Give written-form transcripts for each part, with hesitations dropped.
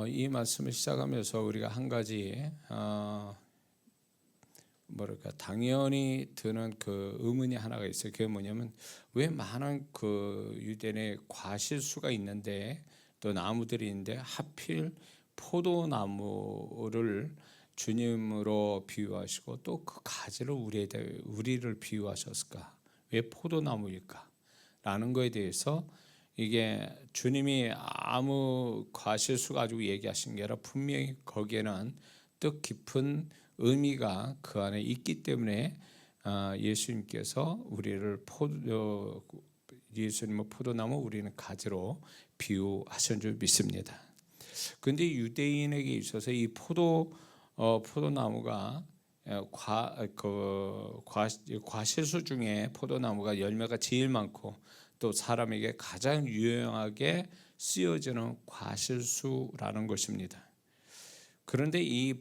이 말씀을 시작하면서 우리가 한 가지 당연히 드는 그 의문이 하나가 있어요. 그게 뭐냐면 왜 많은 그 유대인의 과실수가 있는데 또 나무들이 있는데 하필 포도나무를 주님으로 비유하시고 또 그 가지를 우리를 비유하셨을까? 왜 포도나무일까? 라는 거에 대해서 이게 주님이 아무 과실수 가지고 얘기하신 게 아니라 분명히 거기에는 뜻깊은 의미가 그 안에 있기 때문에 예수님께서 예수님은 포도나무, 우리는 가지로 비유하신 줄 믿습니다. 그런데 유대인에게 있어서 이 포도나무가 과실수 중에 포도나무가 열매가 제일 많고 또 사람에게 가장 유용하게 쓰여지는 과실수라는 것입니다. 그런데 이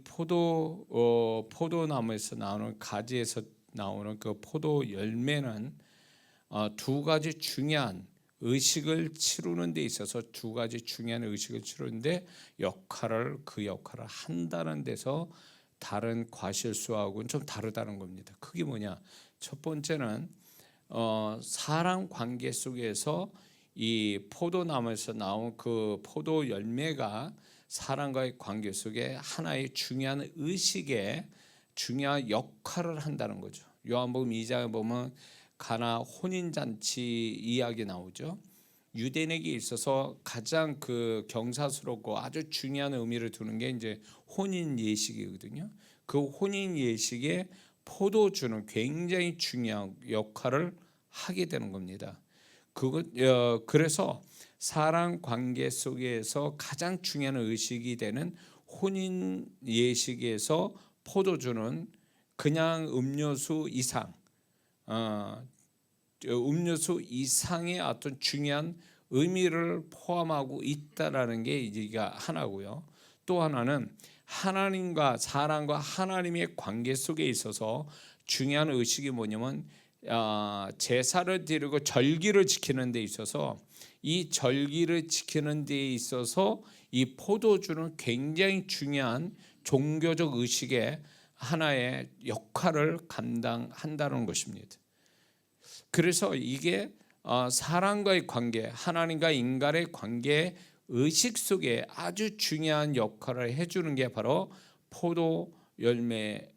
포도나무에서 나오는 가지에서 나오는 그 포도 열매는 두 가지 중요한 의식을 치르는 데 있어서 두 가지 중요한 의식을 치르는데 그 역할을 한다는 데서 다른 과실수하고는 좀 다르다는 겁니다. 그게 뭐냐? 첫 번째는 사람 관계 속에서 이 포도나무에서 나온 그 포도 열매가 사람과의 관계 속에 하나의 중요한 의식에 중요한 역할을 한다는 거죠. 요한복음 2장에 보면 가나 혼인잔치 이야기 나오죠. 유대인에게 있어서 가장 그 경사스럽고 아주 중요한 의미를 두는 게 이제 혼인 예식이거든요. 그 혼인 예식에 포도주는 굉장히 중요한 역할을 하게 되는 겁니다. 그래서 사람 관계 속에서 가장 중요한 의식이 되는 혼인 예식에서 포도주는 그냥 음료수 이상의 어떤 중요한 의미를 포함하고 있다라는 게 이가 하나고요. 또 하나는 하나님과 사람과 하나님의 관계 속에 있어서 중요한 의식이 뭐냐면 제사를 드리고 절기를 지키는 데 있어서 이 절기를 지키는 데 있어서 이 포도주는 굉장히 중요한 종교적 의식의 하나의 역할을 감당한다는 것입니다. 그래서 이게 사람과의 관계, 하나님과 인간의 관계 의식 속에 아주 중요한 역할을 해주는 게 바로 포도 열매로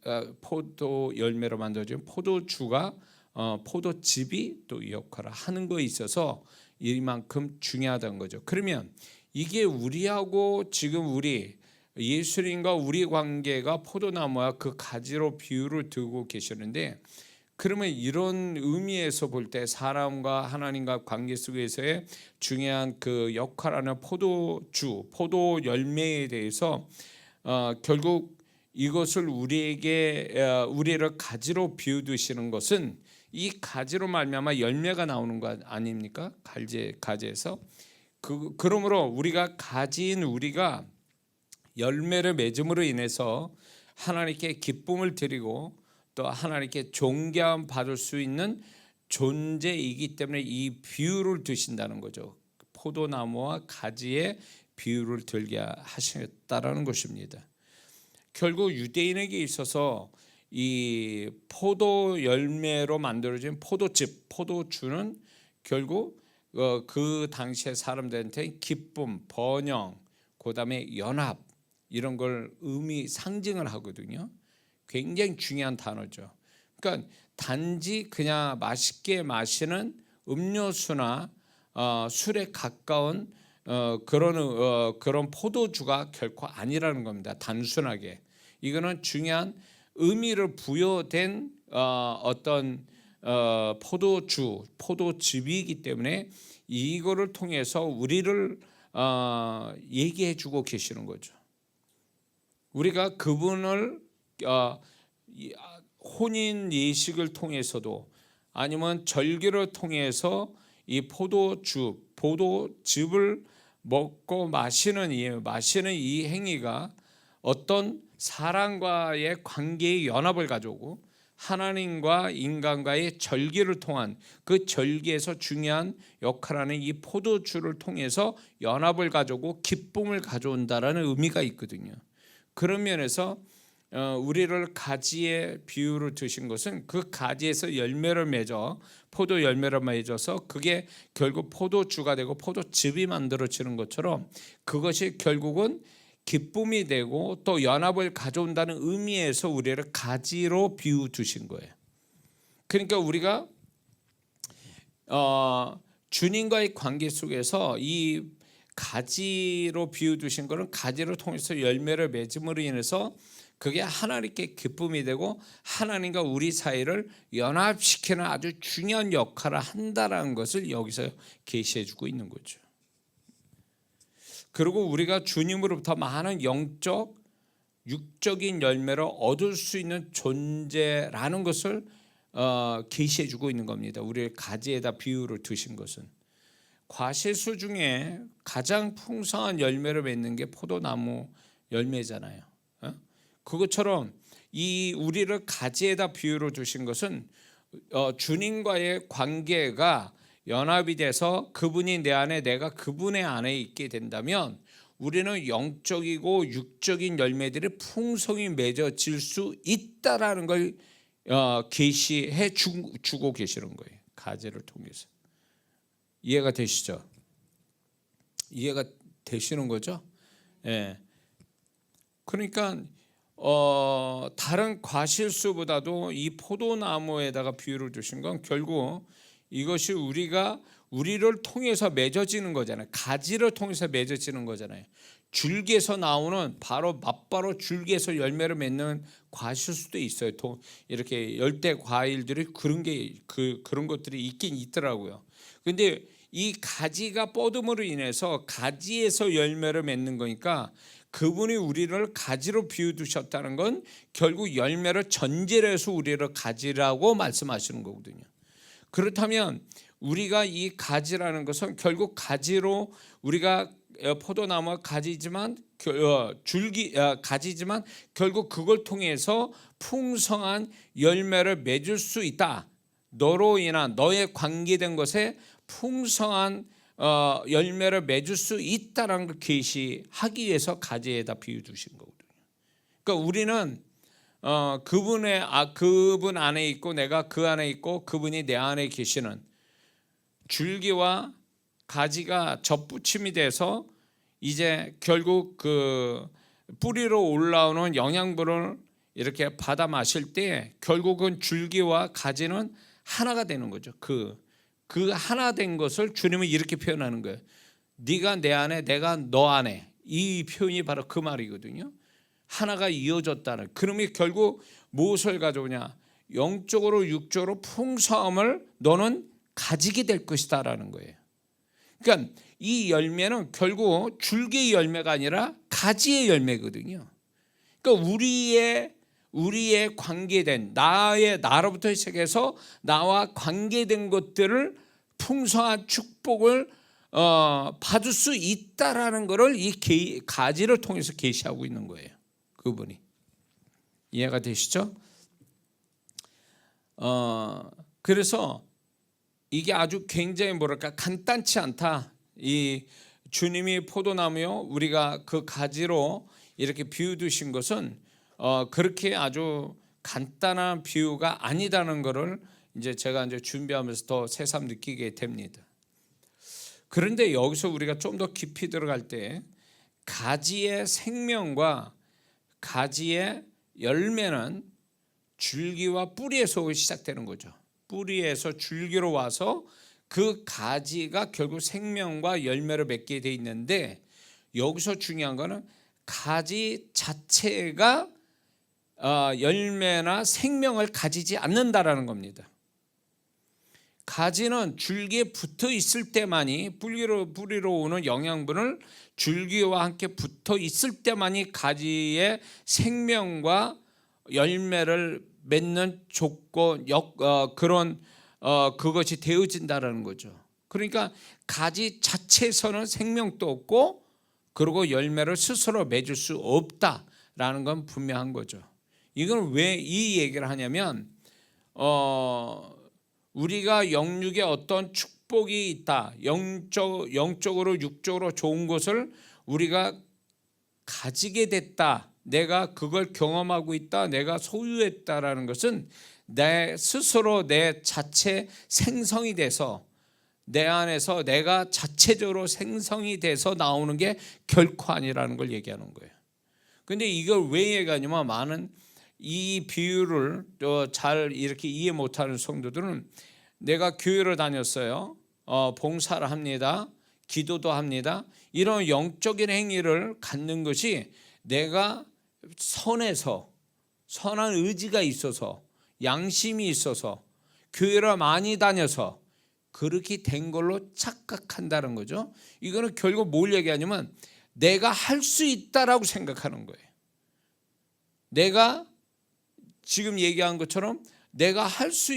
만들어진 포도주가 포도즙이 또 역할을 하는 거에 있어서 이만큼 중요하다는 거죠. 그러면 이게 우리하고 지금 예수님과 우리 관계가 포도나무와 그 가지로 비유를 두고 계시는데, 그러면 이런 의미에서 볼 때 사람과 하나님과 관계 속에서의 중요한 그 역할하는 포도 열매에 대해서 결국 이것을 우리를 가지로 비유드시는 것은 이 가지로 말미암아 열매가 나오는 것 아닙니까? 가지에서 그러므로 우리가 열매를 맺음으로 인해서 하나님께 기쁨을 드리고 또 하나님께 존귀함 받을 수 있는 존재이기 때문에 이 비유를 두신다는 거죠. 포도나무와 가지의 비유를 들게 하셨다라는 것입니다. 결국 유대인에게 있어서 이 포도 열매로 만들어진 포도주는 결국 그 당시의 사람들한테 기쁨, 번영, 그다음에 연합 이런 걸 상징을 하거든요. 굉장히 중요한 단어죠. 그러니까 단지 그냥 맛있게 마시는 음료수나 술에 가까운 그런 포도주가 결코 아니라는 겁니다. 단순하게 이거는 중요한 의미를 부여된 어떤 포도즙이기 때문에 이거를 통해서 우리를 얘기해주고 계시는 거죠. 우리가 그분을 혼인 예식을 통해서도 아니면 절기를 통해서 이 포도즙을 먹고 마시는 이 행위가 어떤 사람과의 관계의 연합을 가져오고 하나님과 인간과의 절기를 통한 그 절기에서 중요한 역할하는 이 포도주를 통해서 연합을 가져오고 기쁨을 가져온다라는 의미가 있거든요. 그런 면에서 우리를 가지의 비유로 드신 것은 그 가지에서 열매를 맺어 포도 열매를 맺어서 그게 결국 포도주가 되고 포도즙이 만들어지는 것처럼 그것이 결국은 기쁨이 되고 또 연합을 가져온다는 의미에서 우리를 가지로 비유 두신 거예요. 그러니까 우리가 주님과의 관계 속에서 이 가지로 비유 두신 것은 가지를 통해서 열매를 맺음으로 인해서 그게 하나님께 기쁨이 되고 하나님과 우리 사이를 연합시키는 아주 중요한 역할을 한다라는 것을 여기서 계시해 주고 있는 거죠. 그리고 우리가 주님으로부터 많은 영적, 육적인 열매를 얻을 수 있는 존재라는 것을 계시해 주고 있는 겁니다. 우리의 가지에다 비유를 두신 것은 과실수 중에 가장 풍성한 열매를 맺는 게 포도나무 열매잖아요. 그것처럼 이 우리를 가지에다 비유로 두신 것은 주님과의 관계가 연합이 돼서 그분이 내 안에 내가 그분의 안에 있게 된다면 우리는 영적이고 육적인 열매들이 풍성히 맺어질 수 있다라는 걸 계시해 주고 계시는 거예요. 가지를 통해서. 이해가 되시죠? 이해가 되시는 거죠? 예. 그러니까 다른 과실수보다도 이 포도나무에다가 비유를 두신 건 결국 이것이 우리를 통해서 맺어지는 거잖아요. 가지를 통해서 맺어지는 거잖아요. 줄기에서 나오는 맞바로 줄기에서 열매를 맺는 과실수도 있어요. 이렇게 열대 과일들이 그런 것들이 있긴 있더라고요. 근데 이 가지가 뻗음으로 인해서 가지에서 열매를 맺는 거니까 그분이 우리를 가지로 비유두셨다는 건 결국 열매를 전제로 해서 우리를 가지라고 말씀하시는 거거든요. 그렇다면 우리가 이 가지라는 것은 결국 가지로 우리가 포도나무가 가지지만 가지지만 결국 그걸 통해서 풍성한 열매를 맺을 수 있다. 너로 인한 너의 관계된 것에 풍성한 열매를 맺을 수 있다는 걸 계시하기 위해서 가지에다 비유 두신 거거든요. 그러니까 우리는 그분 안에 있고 내가 그 안에 있고 그분이 내 안에 계시는 줄기와 가지가 접붙임이 돼서 이제 결국 그 뿌리로 올라오는 영양분을 이렇게 받아 마실 때 결국은 줄기와 가지는 하나가 되는 거죠. 그 하나 된 것을 주님은 이렇게 표현하는 거예요. 네가 내 안에 내가 너 안에. 이 표현이 바로 그 말이거든요. 하나가 이어졌다는. 그러면 결국 무엇을 가져오냐? 영적으로 육적으로 풍성함을 너는 가지게 될 것이다라는 거예요. 그러니까 이 열매는 결국 줄기의 열매가 아니라 가지의 열매거든요. 그러니까 우리의 관계된 나로부터 시작해서 나와 관계된 것들을 풍성한 축복을 받을 수 있다라는 것을 이 가지를 통해서 계시하고 있는 거예요. 그분이. 이해가 되시죠? 그래서 이게 아주 굉장히 간단치 않다. 이 주님이 포도나무요 우리가 그 가지로 이렇게 비유 두신 것은 그렇게 아주 간단한 비유가 아니다는 것을 이제 제가 준비하면서 더 새삼 느끼게 됩니다. 그런데 여기서 우리가 좀 더 깊이 들어갈 때 가지의 생명과 가지의 열매는 줄기와 뿌리에서 시작되는 거죠. 뿌리에서 줄기로 와서 그 가지가 결국 생명과 열매를 맺게 돼 있는데 여기서 중요한 거는 가지 자체가 열매나 생명을 가지지 않는다라는 겁니다. 가지는 줄기에 붙어 있을 때만이 뿌리로 오는 영양분을 줄기와 함께 붙어 있을 때만이 가지의 생명과 열매를 맺는 조건, 그것이 되어진다라는 거죠. 그러니까 가지 자체에서는 생명도 없고 그리고 열매를 스스로 맺을 수 없다라는 건 분명한 거죠. 이건 왜 이 얘기를 하냐면 우리가 영육에 어떤 축복이 있다, 영적으로 육적으로 좋은 것을 우리가 가지게 됐다, 내가 그걸 경험하고 있다, 내가 소유했다라는 것은 내 스스로 내 자체 생성이 돼서 내 안에서 내가 자체적으로 생성이 돼서 나오는 게 결코 아니라는 걸 얘기하는 거예요. 근데 이걸 왜 얘기하냐면 많은 이 비유를 잘 이렇게 이해 못하는 성도들은 내가 교회를 다녔어요, 봉사를 합니다, 기도도 합니다, 이런 영적인 행위를 갖는 것이 내가 선해서 선한 의지가 있어서 양심이 있어서 교회를 많이 다녀서 그렇게 된 걸로 착각한다는 거죠. 이거는 결국 뭘 얘기하냐면 내가 할 수 있다라고 생각하는 거예요. 내가 지금 얘기한 것처럼 내가 할 수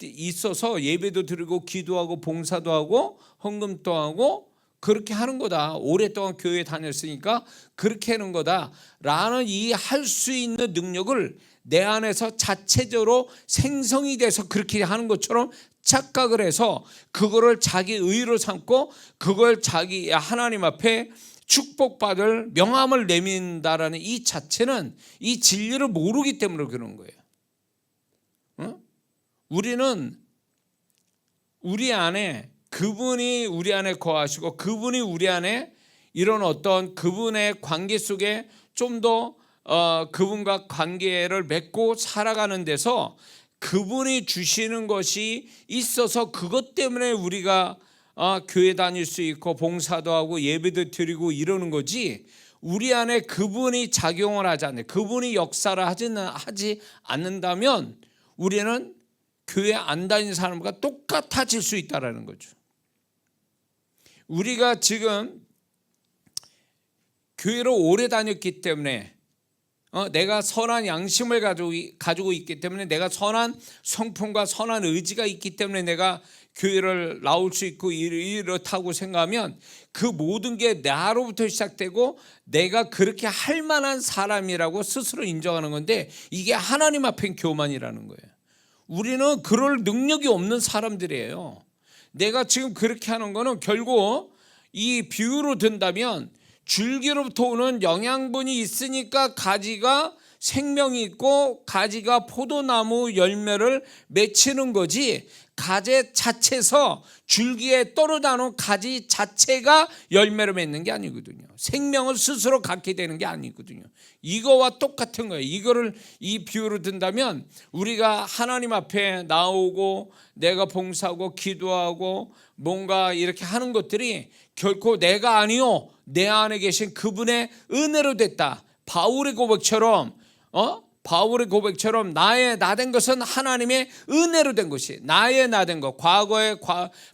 있어서 예배도 드리고 기도하고 봉사도 하고 헌금도 하고 그렇게 하는 거다, 오랫동안 교회 다녔으니까 그렇게 하는 거다라는 이 할 수 있는 능력을 내 안에서 자체적으로 생성이 돼서 그렇게 하는 것처럼 착각을 해서 그거를 자기 의로 삼고 그걸 자기 하나님 앞에 축복받을 명함을 내민다라는 이 자체는 이 진리를 모르기 때문에 그런 거예요. 우리는 우리 안에 그분이 우리 안에 거하시고 그분이 우리 안에 이런 어떤 그분의 관계 속에 좀 더 그분과 관계를 맺고 살아가는 데서 그분이 주시는 것이 있어서 그것 때문에 우리가 교회 다닐 수 있고 봉사도 하고 예배도 드리고 이러는 거지, 우리 안에 그분이 작용을 하지 않는, 그분이 역사를 하지 않는다면 우리는 교회 안 다니는 사람과 똑같아질 수 있다는 거죠. 우리가 지금 교회를 오래 다녔기 때문에 내가 선한 양심을 가지고 있기 때문에 내가 선한 성품과 선한 의지가 있기 때문에 내가 교회를 나올 수 있고 이렇다고 생각하면 그 모든 게 나로부터 시작되고 내가 그렇게 할 만한 사람이라고 스스로 인정하는 건데 이게 하나님 앞엔 교만이라는 거예요. 우리는 그럴 능력이 없는 사람들이에요. 내가 지금 그렇게 하는 거는 결국 이 비유로 든다면 줄기로부터 오는 영양분이 있으니까 가지가 생명이 있고 가지가 포도나무 열매를 맺히는 거지, 가지 자체에서 줄기에 떨어져나온 가지 자체가 열매를 맺는 게 아니거든요. 생명을 스스로 갖게 되는 게 아니거든요. 이거와 똑같은 거예요. 이거를 이 비유로 든다면 우리가 하나님 앞에 나오고 내가 봉사하고 기도하고 뭔가 이렇게 하는 것들이 결코 내가 아니요 내 안에 계신 그분의 은혜로 됐다. 바울의 고백처럼 바울의 고백처럼 나의 나된 것은 하나님의 은혜로 된 것이, 나의 나된 것, 과거의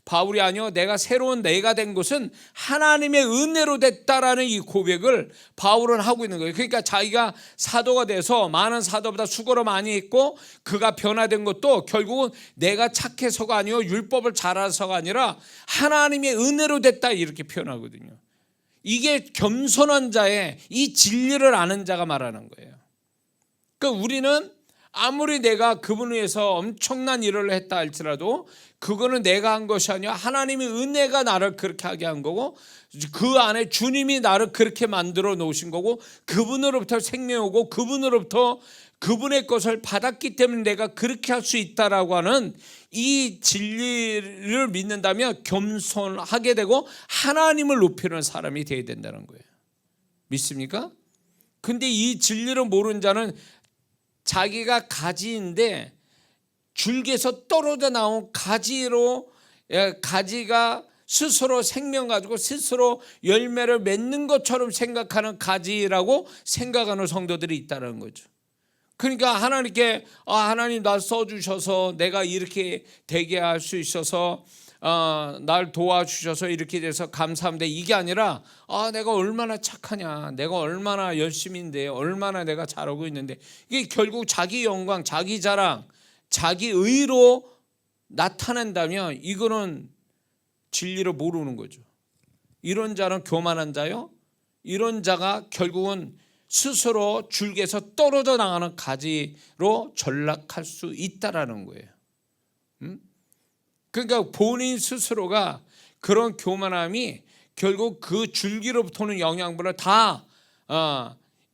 바울이 아니요 내가 새로운 내가 된 것은 하나님의 은혜로 됐다라는 이 고백을 바울은 하고 있는 거예요. 그러니까 자기가 사도가 돼서 많은 사도보다 수고를 많이 했고 그가 변화된 것도 결국은 내가 착해서가 아니요 율법을 잘해서가 아니라 하나님의 은혜로 됐다 이렇게 표현하거든요. 이게 겸손한 자의 이 진리를 아는 자가 말하는 거예요. 그러니까 우리는 아무리 내가 그분을 위해서 엄청난 일을 했다 할지라도 그거는 내가 한 것이 아니라 하나님의 은혜가 나를 그렇게 하게 한 거고 그 안에 주님이 나를 그렇게 만들어 놓으신 거고 그분으로부터 생명이 오고 그분으로부터 그분의 것을 받았기 때문에 내가 그렇게 할 수 있다라고 하는 이 진리를 믿는다면 겸손하게 되고 하나님을 높이는 사람이 되어야 된다는 거예요. 믿습니까? 근데 이 진리를 모르는 자는 자기가 가지인데 줄기에서 떨어져 나온 가지로, 가지가 스스로 생명 가지고 스스로 열매를 맺는 것처럼 생각하는 가지라고 생각하는 성도들이 있다는 거죠. 그러니까 하나님께 하나님 나 써주셔서 내가 이렇게 되게 할 수 있어서 날 도와주셔서 이렇게 돼서 감사합니다. 이게 아니라 내가 얼마나 착하냐, 내가 얼마나 열심인데, 얼마나 내가 잘하고 있는데, 이게 결국 자기 영광, 자기 자랑, 자기 의로 나타낸다면 이거는 진리를 모르는 거죠. 이런 자는 교만한 자요. 이런 자가 결국은 스스로 줄기에서 떨어져 나가는 가지로 전락할 수 있다라는 거예요. 그러니까 본인 스스로가 그런 교만함이 결국 그 줄기로부터 오는 영양분을 다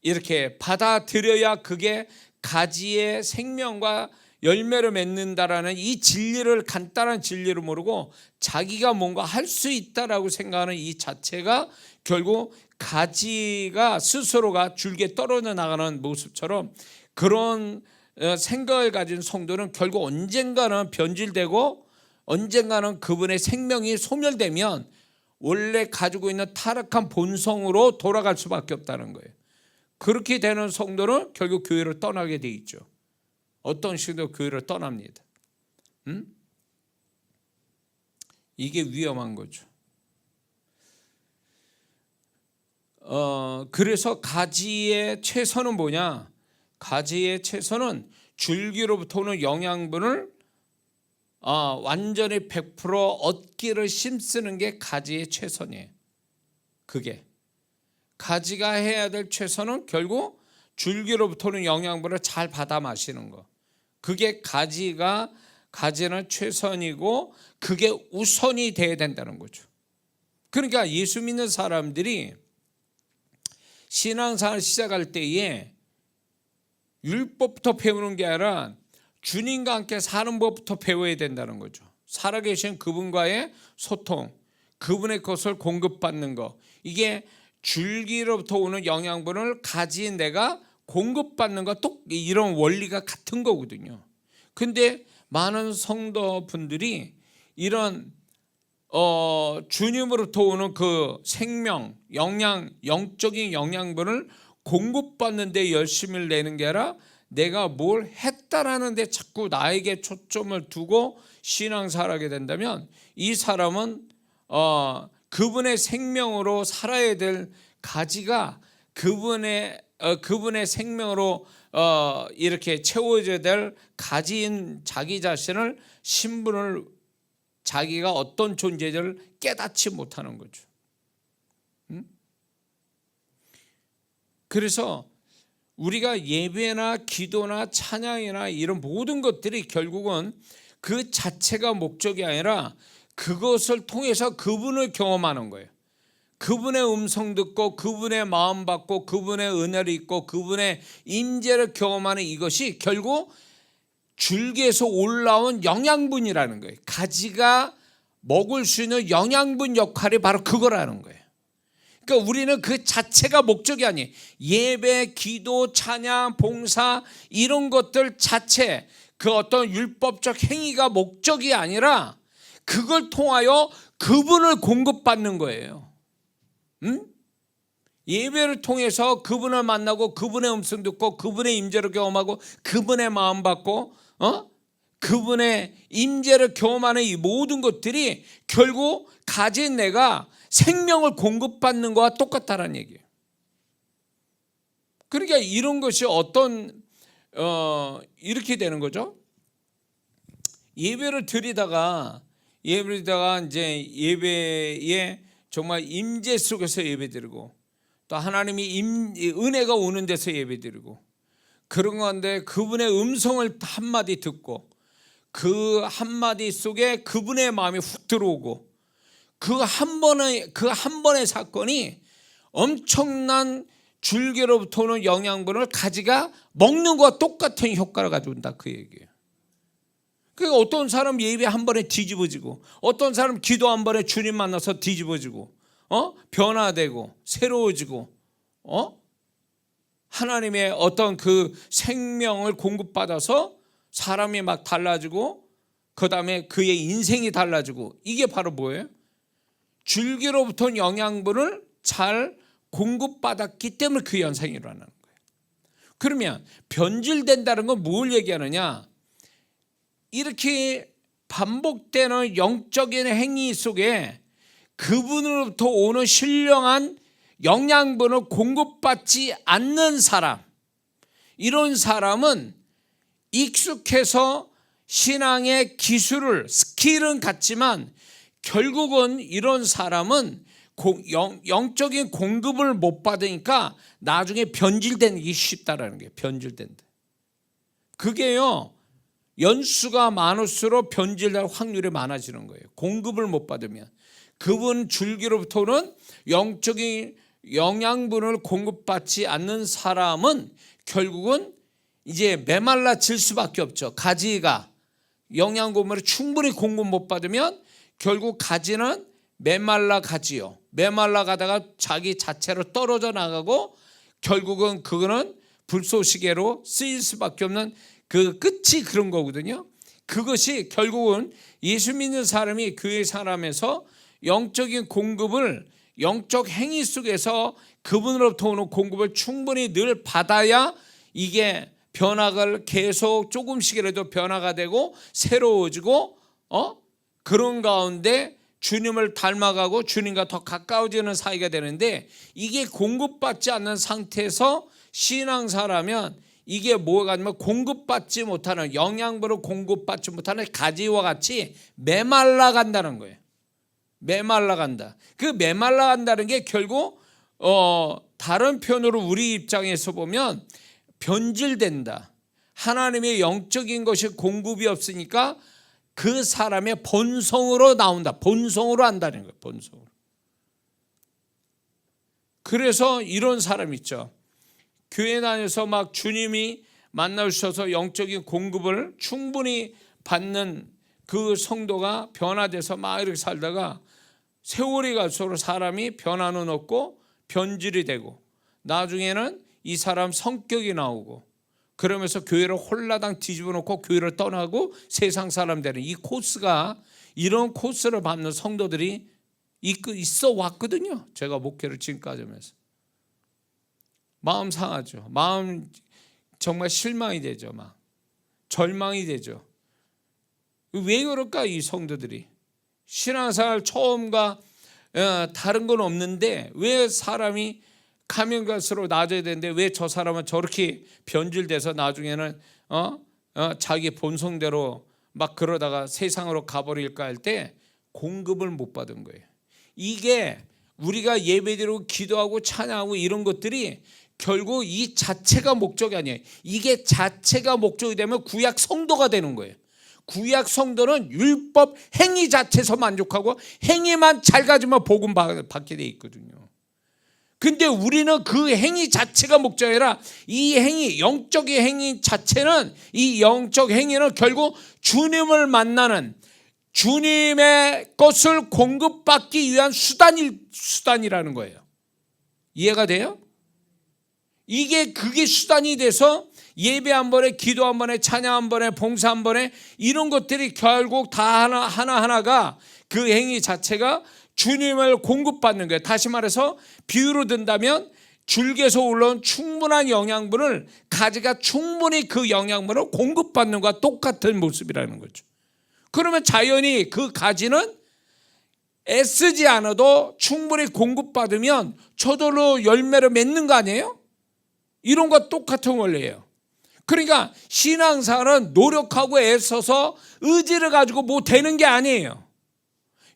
이렇게 받아들여야 그게 가지의 생명과 열매를 맺는다라는 이 진리를, 간단한 진리를 모르고 자기가 뭔가 할 수 있다라고 생각하는 이 자체가 결국 가지가 스스로가 줄기에 떨어져 나가는 모습처럼, 그런 생각을 가진 성도는 결국 언젠가는 변질되고 언젠가는 그분의 생명이 소멸되면 원래 가지고 있는 타락한 본성으로 돌아갈 수밖에 없다는 거예요. 그렇게 되는 성도는 결국 교회를 떠나게 돼 있죠. 어떤 식으로 교회를 떠납니다. 이게 위험한 거죠. 그래서 가지의 최선은 뭐냐? 가지의 최선은 줄기로부터 오는 영양분을 완전히 100% 얻기를 힘쓰는 게 가지의 최선이에요. 그게 가지가 해야 될 최선은 결국 줄기로부터 오는 영양분을 잘 받아 마시는 거. 그게 가지는 최선이고 그게 우선이 돼야 된다는 거죠. 그러니까 예수 믿는 사람들이 신앙생활을 시작할 때에 율법부터 배우는 게 아니라 주님과 함께 사는 법부터 배워야 된다는 거죠. 살아계신 그분과의 소통, 그분의 것을 공급받는 거, 이게 줄기로부터 오는 영양분을 가진 내가 공급받는 거, 또 이런 원리가 같은 거거든요. 근데 많은 성도분들이 이런 주님으로부터 오는 그 생명, 영적인 영양분을 공급받는 데 열심을 내는 게 아니라 내가 뭘 했다라는 데 자꾸 나에게 초점을 두고 신앙생활하게 된다면 이 사람은 그분의 생명으로 살아야 될 가지가 그분의 생명으로 이렇게 채워져야 될 가지인 자기 자신을, 신분을, 자기가 어떤 존재를 깨닫지 못하는 거죠. 그래서 우리가 예배나 기도나 찬양이나 이런 모든 것들이 결국은 그 자체가 목적이 아니라 그것을 통해서 그분을 경험하는 거예요. 그분의 음성 듣고 그분의 마음 받고 그분의 은혜를 입고 그분의 임재를 경험하는 이것이 결국 줄기에서 올라온 영양분이라는 거예요. 가지가 먹을 수 있는 영양분 역할이 바로 그거라는 거예요. 그러니까 우리는 그 자체가 목적이 아니에요. 예배, 기도, 찬양, 봉사 이런 것들 자체, 그 어떤 율법적 행위가 목적이 아니라 그걸 통하여 그분을 공급받는 거예요. 예배를 통해서 그분을 만나고 그분의 음성 듣고 그분의 임재를 경험하고 그분의 마음 받고 그분의 임재를 경험하는 이 모든 것들이 결국 가진 내가 생명을 공급받는 것과 똑같다는 얘기예요. 그러니까 이런 것이 이렇게 되는 거죠. 예배를 드리다가 이제 예배에 정말 임재 속에서 예배드리고 또 하나님이 은혜가 오는 데서 예배드리고 그런 건데 그분의 음성을 한마디 듣고 그 한마디 속에 그분의 마음이 훅 들어오고 그 한 번의 사건이 엄청난 줄기로부터 오는 영양분을 가지가 먹는 것과 똑같은 효과를 가져온다, 그 얘기예요. 그러니까 어떤 사람 예배 한 번에 뒤집어지고 어떤 사람 기도 한 번에 주님 만나서 뒤집어지고 변화되고 새로워지고 하나님의 어떤 그 생명을 공급받아서 사람이 막 달라지고 그 다음에 그의 인생이 달라지고, 이게 바로 뭐예요? 줄기로부터 영양분을 잘 공급받았기 때문에 그 현상이 일어나는 거예요. 그러면 변질된다는 건 뭘 얘기하느냐? 이렇게 반복되는 영적인 행위 속에 그분으로부터 오는 신령한 영양분을 공급받지 않는 사람, 이런 사람은 익숙해서 신앙의 기술을, 스킬은 같지만 결국은 이런 사람은 영적인 공급을 못 받으니까 나중에 변질되는 게 쉽다라는 거예요. 변질된다. 그게요, 연수가 많을수록 변질될 확률이 많아지는 거예요. 공급을 못 받으면. 그분 줄기로부터는 영적인 영양분을 공급받지 않는 사람은 결국은 이제 메말라질 수밖에 없죠. 가지가 영양분을 충분히 공급 못 받으면 결국 가지는 메말라 가지요. 메말라 가다가 자기 자체로 떨어져 나가고 결국은 그거는 불쏘시개로 쓰일 수밖에 없는 그 끝이 그런 거거든요. 그것이 결국은 예수 믿는 사람이 교회 사람에서 영적인 공급을 영적 행위 속에서 그분으로부터 오는 공급을 충분히 늘 받아야 이게 변화가 계속 조금씩이라도 변화가 되고 새로워지고 그런 가운데 주님을 닮아가고 주님과 더 가까워지는 사이가 되는데, 이게 공급받지 않는 상태에서 신앙사라면 이게 뭐가 아니면 공급받지 못하는, 영양분을 공급받지 못하는 가지와 같이 메말라 간다는 거예요. 메말라 간다. 그 메말라 간다는 게 결국 다른 표현으로 우리 입장에서 보면 변질된다. 하나님의 영적인 것이 공급이 없으니까 그 사람의 본성으로 나온다. 본성으로 한다는 거예요. 본성으로. 그래서 이런 사람 있죠. 교회 다녀서 막 주님이 만나주셔서 영적인 공급을 충분히 받는 그 성도가 변화돼서 막 이렇게 살다가 세월이 갈수록 사람이 변화는 없고 변질이 되고 나중에는 이 사람 성격이 나오고 그러면서 교회를 홀라당 뒤집어 놓고 교회를 떠나고 세상 사람 되는 이 코스가, 이런 코스를 밟는 성도들이 있어 왔거든요. 제가 목회를 지금까지 하면서. 마음 상하죠. 마음 정말 실망이 되죠. 막 절망이 되죠. 왜 그럴까 이 성도들이. 신앙생활 처음과 다른 건 없는데 왜 사람이 가면 갈수록 나아져야 되는데 왜 저 사람은 저렇게 변질돼서 나중에는 자기 본성대로 막 그러다가 세상으로 가버릴까 할 때 공급을 못 받은 거예요. 이게 우리가 예배드리고 기도하고 찬양하고 이런 것들이 결국 이 자체가 목적이 아니에요. 이게 자체가 목적이 되면 구약 성도가 되는 거예요. 구약 성도는 율법 행위 자체에서 만족하고 행위만 잘 가지면 복음 받게 돼 있거든요. 근데 우리는 그 행위 자체가 목적이 아니라 이 행위, 영적인 행위 자체는, 이 영적 행위는 결국 주님을 만나는, 주님의 것을 공급받기 위한 수단이라는 거예요. 이해가 돼요? 그게 수단이 돼서 예배 한 번에, 기도 한 번에, 찬양 한 번에, 봉사 한 번에, 이런 것들이 결국 다 하나하나가 그 행위 자체가 주님을 공급받는 거예요. 다시 말해서 비유로 든다면 줄기에서 올라온 충분한 영양분을 가지가 충분히 그 영양분을 공급받는 것과 똑같은 모습이라는 거죠. 그러면 자연히 그 가지는 애쓰지 않아도 충분히 공급받으면 저절로 열매를 맺는 거 아니에요? 이런 거 똑같은 원리예요. 그러니까 신앙생활은 노력하고 애써서 의지를 가지고 뭐 되는 게 아니에요.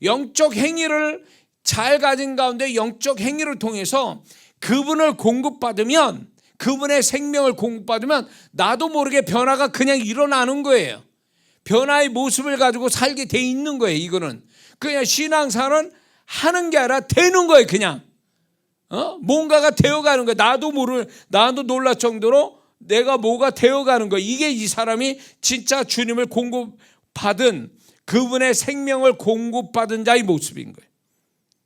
영적 행위를 잘 가진 가운데 영적 행위를 통해서 그분을 공급받으면, 그분의 생명을 공급받으면 나도 모르게 변화가 그냥 일어나는 거예요. 변화의 모습을 가지고 살게 돼 있는 거예요. 이거는 그냥 신앙생활은 하는 게 아니라 되는 거예요. 그냥 뭔가가 되어가는 거예요. 나도 놀랄 정도로 내가 뭐가 되어가는 거예요. 이게 이 사람이 진짜 주님을 공급받은, 그분의 생명을 공급받은 자의 모습인 거예요.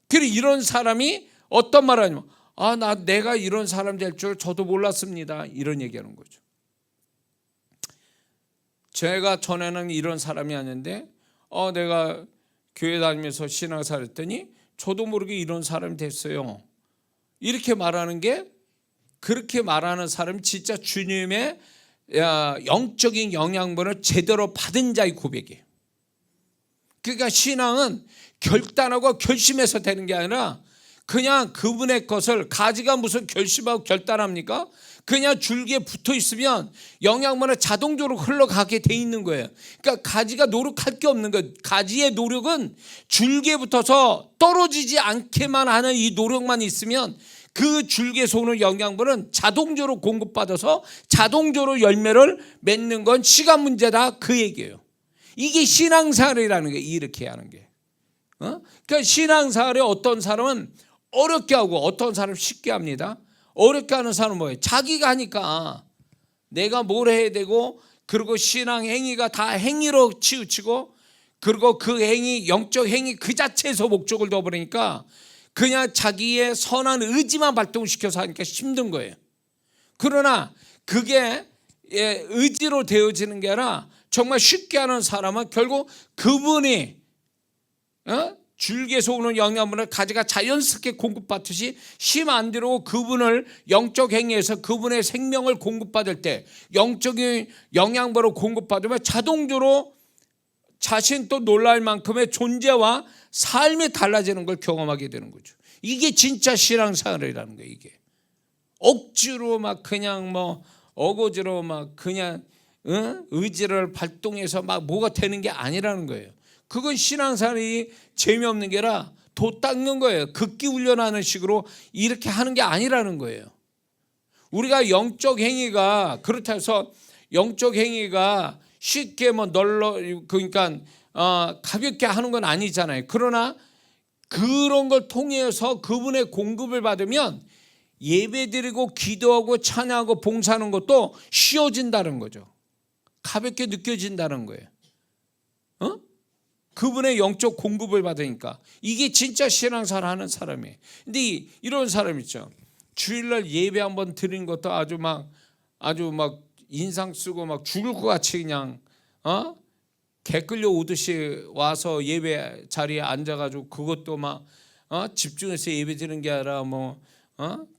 그리고 이런 사람이 어떤 말 하냐면 내가 이런 사람 될 줄 저도 몰랐습니다. 이런 얘기하는 거죠. 제가 전에는 이런 사람이 아닌데 내가 교회 다니면서 신앙생활 했더니 저도 모르게 이런 사람이 됐어요. 이렇게 말하는 게, 그렇게 말하는 사람이 진짜 주님의 영적인 영양분을 제대로 받은 자의 고백이에요. 그러니까 신앙은 결단하고 결심해서 되는 게 아니라 그냥 그분의 것을 가지가 무슨 결심하고 결단합니까? 그냥 줄기에 붙어 있으면 영양분은 자동적으로 흘러가게 돼 있는 거예요. 그러니까 가지가 노력할 게 없는 거예요. 가지의 노력은 줄기에 붙어서 떨어지지 않게만 하는 이 노력만 있으면 그 줄기에서 오는 영양분은 자동적으로 공급받아서 자동적으로 열매를 맺는 건 시간 문제다, 그 얘기예요. 이게 신앙생활이라는 게 이렇게 하는 게. 그러니까 신앙생활에 어떤 사람은 어렵게 하고 어떤 사람은 쉽게 합니다. 어렵게 하는 사람은 뭐예요? 자기가 하니까 내가 뭘 해야 되고, 그리고 신앙 행위가 다 행위로 치우치고, 그리고 그 행위, 영적 행위 그 자체에서 목적을 둬버리니까 그냥 자기의 선한 의지만 발동시켜서 하니까 힘든 거예요. 그러나 그게 의지로 되어지는 게 아니라 정말 쉽게 하는 사람은 결국 그분이 줄기에서 오는 영양분을 가지가 자연스럽게 공급받듯이 힘 안 들어오고 그분을 영적 행위에서 그분의 생명을 공급받을 때 영적인 영양분을 공급받으면 자동적으로 자신 또 놀랄 만큼의 존재와 삶이 달라지는 걸 경험하게 되는 거죠. 이게 진짜 신앙생활이라는 거예요. 이게 억지로 막 그냥 뭐 어거지로 막 그냥 의지를 발동해서 막 뭐가 되는 게 아니라는 거예요. 그건 신앙생활이 재미없는 게 아니라 도 닦는 거예요. 극기 훈련하는 식으로 이렇게 하는 게 아니라는 거예요. 우리가 영적 행위가 그렇다 해서 영적 행위가 쉽게 뭐 그러니까 가볍게 하는 건 아니잖아요. 그러나 그런 걸 통해서 그분의 공급을 받으면 예배드리고 기도하고 찬양하고 봉사하는 것도 쉬워진다는 거죠. 가볍게 느껴진다는 거예요. 그분의 영적 공급을 받으니까 이게 진짜 신앙생활 하는 사람이에요. 근데 이런 사람 있죠. 주일날 예배 한번 드린 것도 아주 막 인상 쓰고 막 죽을 것 같이 그냥 개 끌려 오듯이 와서 예배 자리에 앉아가지고 그것도 막 집중해서 예배 드리는 게 아니라 뭐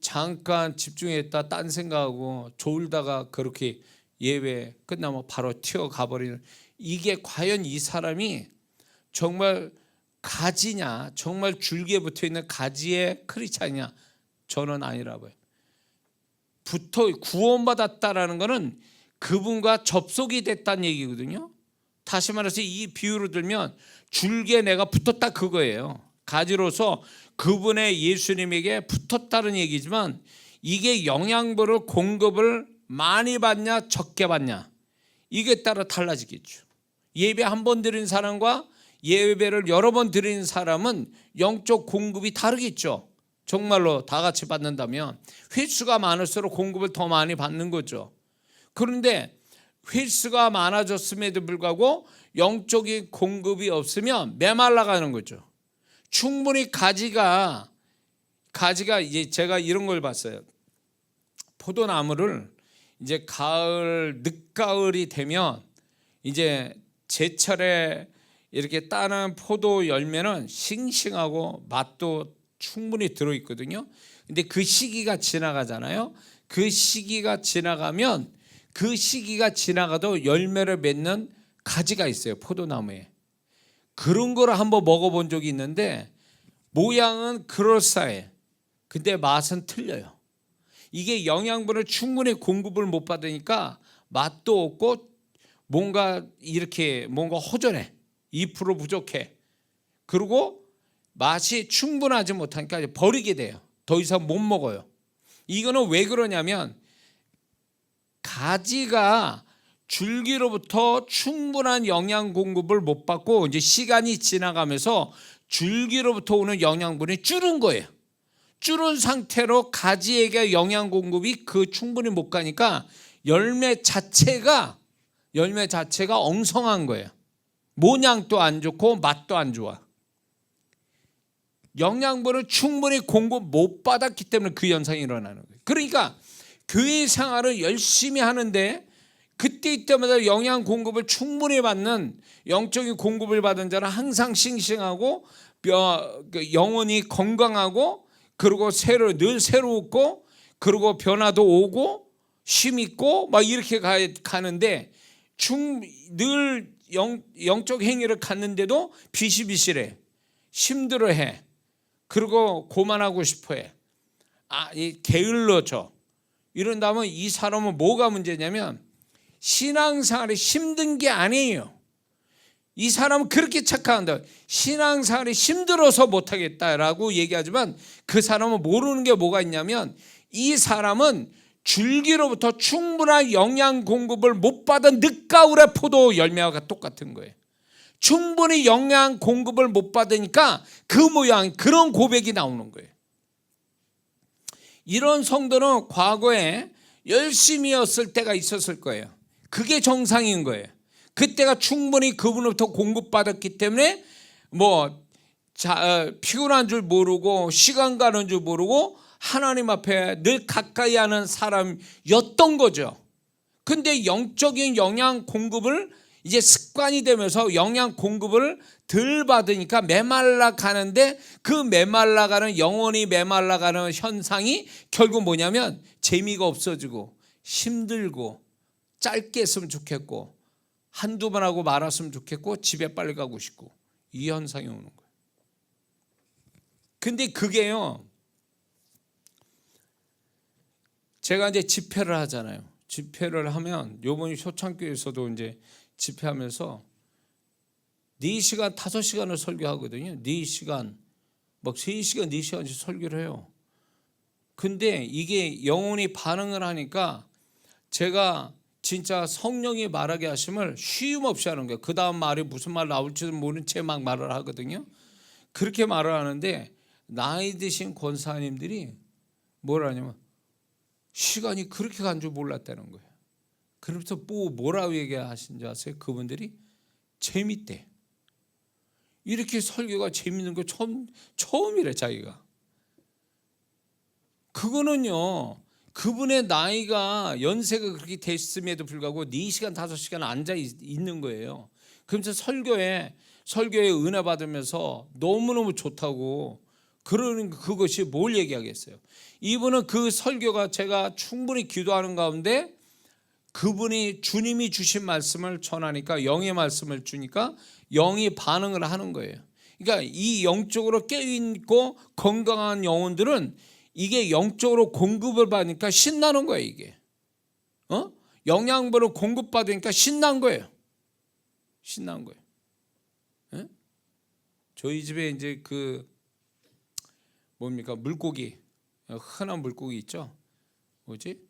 잠깐 집중했다 딴 생각하고 졸다가 그렇게 예배 끝나면 바로 튀어가 버리는, 이게 과연 이 사람이 정말 가지냐, 정말 줄기에 붙어있는 가지의 크리스찬이냐? 저는 아니라 봐요. 구원받았다라는 것은 그분과 접속이 됐다는 얘기거든요. 다시 말해서 이 비유로 들면 줄기에 내가 붙었다 그거예요. 가지로서 그분의 예수님에게 붙었다는 얘기지만 이게 영양분을 공급을 많이 받냐 적게 받냐 이게 따라 달라지겠죠. 예배 한 번 드린 사람과 예배를 여러 번 드리는 사람은 영적 공급이 다르겠죠. 정말로 다 같이 받는다면 횟수가 많을수록 공급을 더 많이 받는 거죠. 그런데 횟수가 많아졌음에도 불구하고 영적인 공급이 없으면 메말라가는 거죠. 충분히 가지가 이제 제가 이런 걸 봤어요. 포도나무를 이제 가을 늦가을이 되면 이제 제철에 이렇게 따는 포도 열매는 싱싱하고 맛도 충분히 들어있거든요. 근데 그 시기가 지나가잖아요. 그 시기가 지나가면 그 시기가 지나가도 열매를 맺는 가지가 있어요. 포도나무에. 그런 걸 한번 먹어본 적이 있는데 모양은 그럴싸해. 근데 맛은 틀려요. 이게 영양분을 충분히 공급을 못 받으니까 맛도 없고 뭔가 허전해. 2% 부족해. 그리고 맛이 충분하지 못하니까 버리게 돼요. 더 이상 못 먹어요. 이거는 왜 그러냐면 가지가 줄기로부터 충분한 영양 공급을 못 받고 이제 시간이 지나가면서 줄기로부터 오는 영양분이 줄은 거예요. 줄은 상태로 가지에게 영양 공급이 충분히 못 가니까 열매 자체가 엉성한 거예요. 모양도 안 좋고 맛도 안 좋아. 영양분을 충분히 공급 못 받았기 때문에 그 현상이 일어나는 거예요. 그러니까 교회 생활을 열심히 하는데 그때 이때마다 영양 공급을 충분히 받는, 영적인 공급을 받은 자는 항상 싱싱하고 영혼이 건강하고 그리고 늘 새롭고 그리고 변화도 오고 힘 있고 막 이렇게 가는데 늘 영적 행위를 갖는데도 비실비실해, 힘들어해. 그리고 고만하고 싶어해. 게을러져. 이런다면 이 사람은 뭐가 문제냐면 신앙생활이 힘든 게 아니에요. 이 사람은 그렇게 착각한다. 신앙생활이 힘들어서 못하겠다라고 얘기하지만 그 사람은 모르는 게 뭐가 있냐면 이 사람은 줄기로부터 충분한 영양 공급을 못 받은 늦가을의 포도 열매와 똑같은 거예요. 충분히 영양 공급을 못 받으니까 그 모양, 그런 고백이 나오는 거예요. 이런 성도는 과거에 열심히였을 때가 있었을 거예요. 그게 정상인 거예요. 그때가 충분히 그분으로부터 공급받았기 때문에 피곤한 줄 모르고 시간 가는 줄 모르고 하나님 앞에 늘 가까이 하는 사람이었던 거죠. 근데 영적인 영양 공급을 이제 습관이 되면서 영양 공급을 덜 받으니까 메말라 가는데, 그 메말라 가는, 영혼이 메말라 가는 현상이 결국 뭐냐면 재미가 없어지고 힘들고 짧게 했으면 좋겠고 한두 번 하고 말았으면 좋겠고 집에 빨리 가고 싶고, 이 현상이 오는 거예요. 근데 그게요, 제가 이제 집회를 하잖아요. 집회를 하면 요번에 효창교에서도 이제 집회하면서 4시간 5시간을 설교하거든요. 4시간 막 3시간 4시간씩 설교를 해요. 근데 이게 영혼이 반응을 하니까 제가 진짜 성령이 말하게 하심을 쉼 없이 하는 거예요. 그 다음 말이 무슨 말 나올지도 모르는 채 막 말을 하거든요. 그렇게 말을 하는데 나이 드신 권사님들이 뭐라 하냐면 시간이 그렇게 간 줄 몰랐다는 거예요. 그러면서 뭐라고 얘기하신 줄 아세요? 그분들이 재밌대. 이렇게 설교가 재밌는 거 처음이래 자기가. 그거는요, 그분의 나이가 연세가 그렇게 됐음에도 불구하고 4시간 5시간 앉아 있는 거예요. 그러면서 설교에 은혜 받으면서 너무너무 좋다고 그러는, 그것이 뭘 얘기하겠어요. 이분은 그 설교가, 제가 충분히 기도하는 가운데 그분이 주님이 주신 말씀을 전하니까, 영의 말씀을 주니까 영이 반응을 하는 거예요. 그러니까 이 영적으로 깨어있고 건강한 영혼들은 이게 영적으로 공급을 받으니까 신나는 거예요. 이게 영양분을 공급받으니까 신난 거예요. 신난 거예요. 에? 저희 집에 이제 물고기, 흔한 물고기 있죠. 뭐지?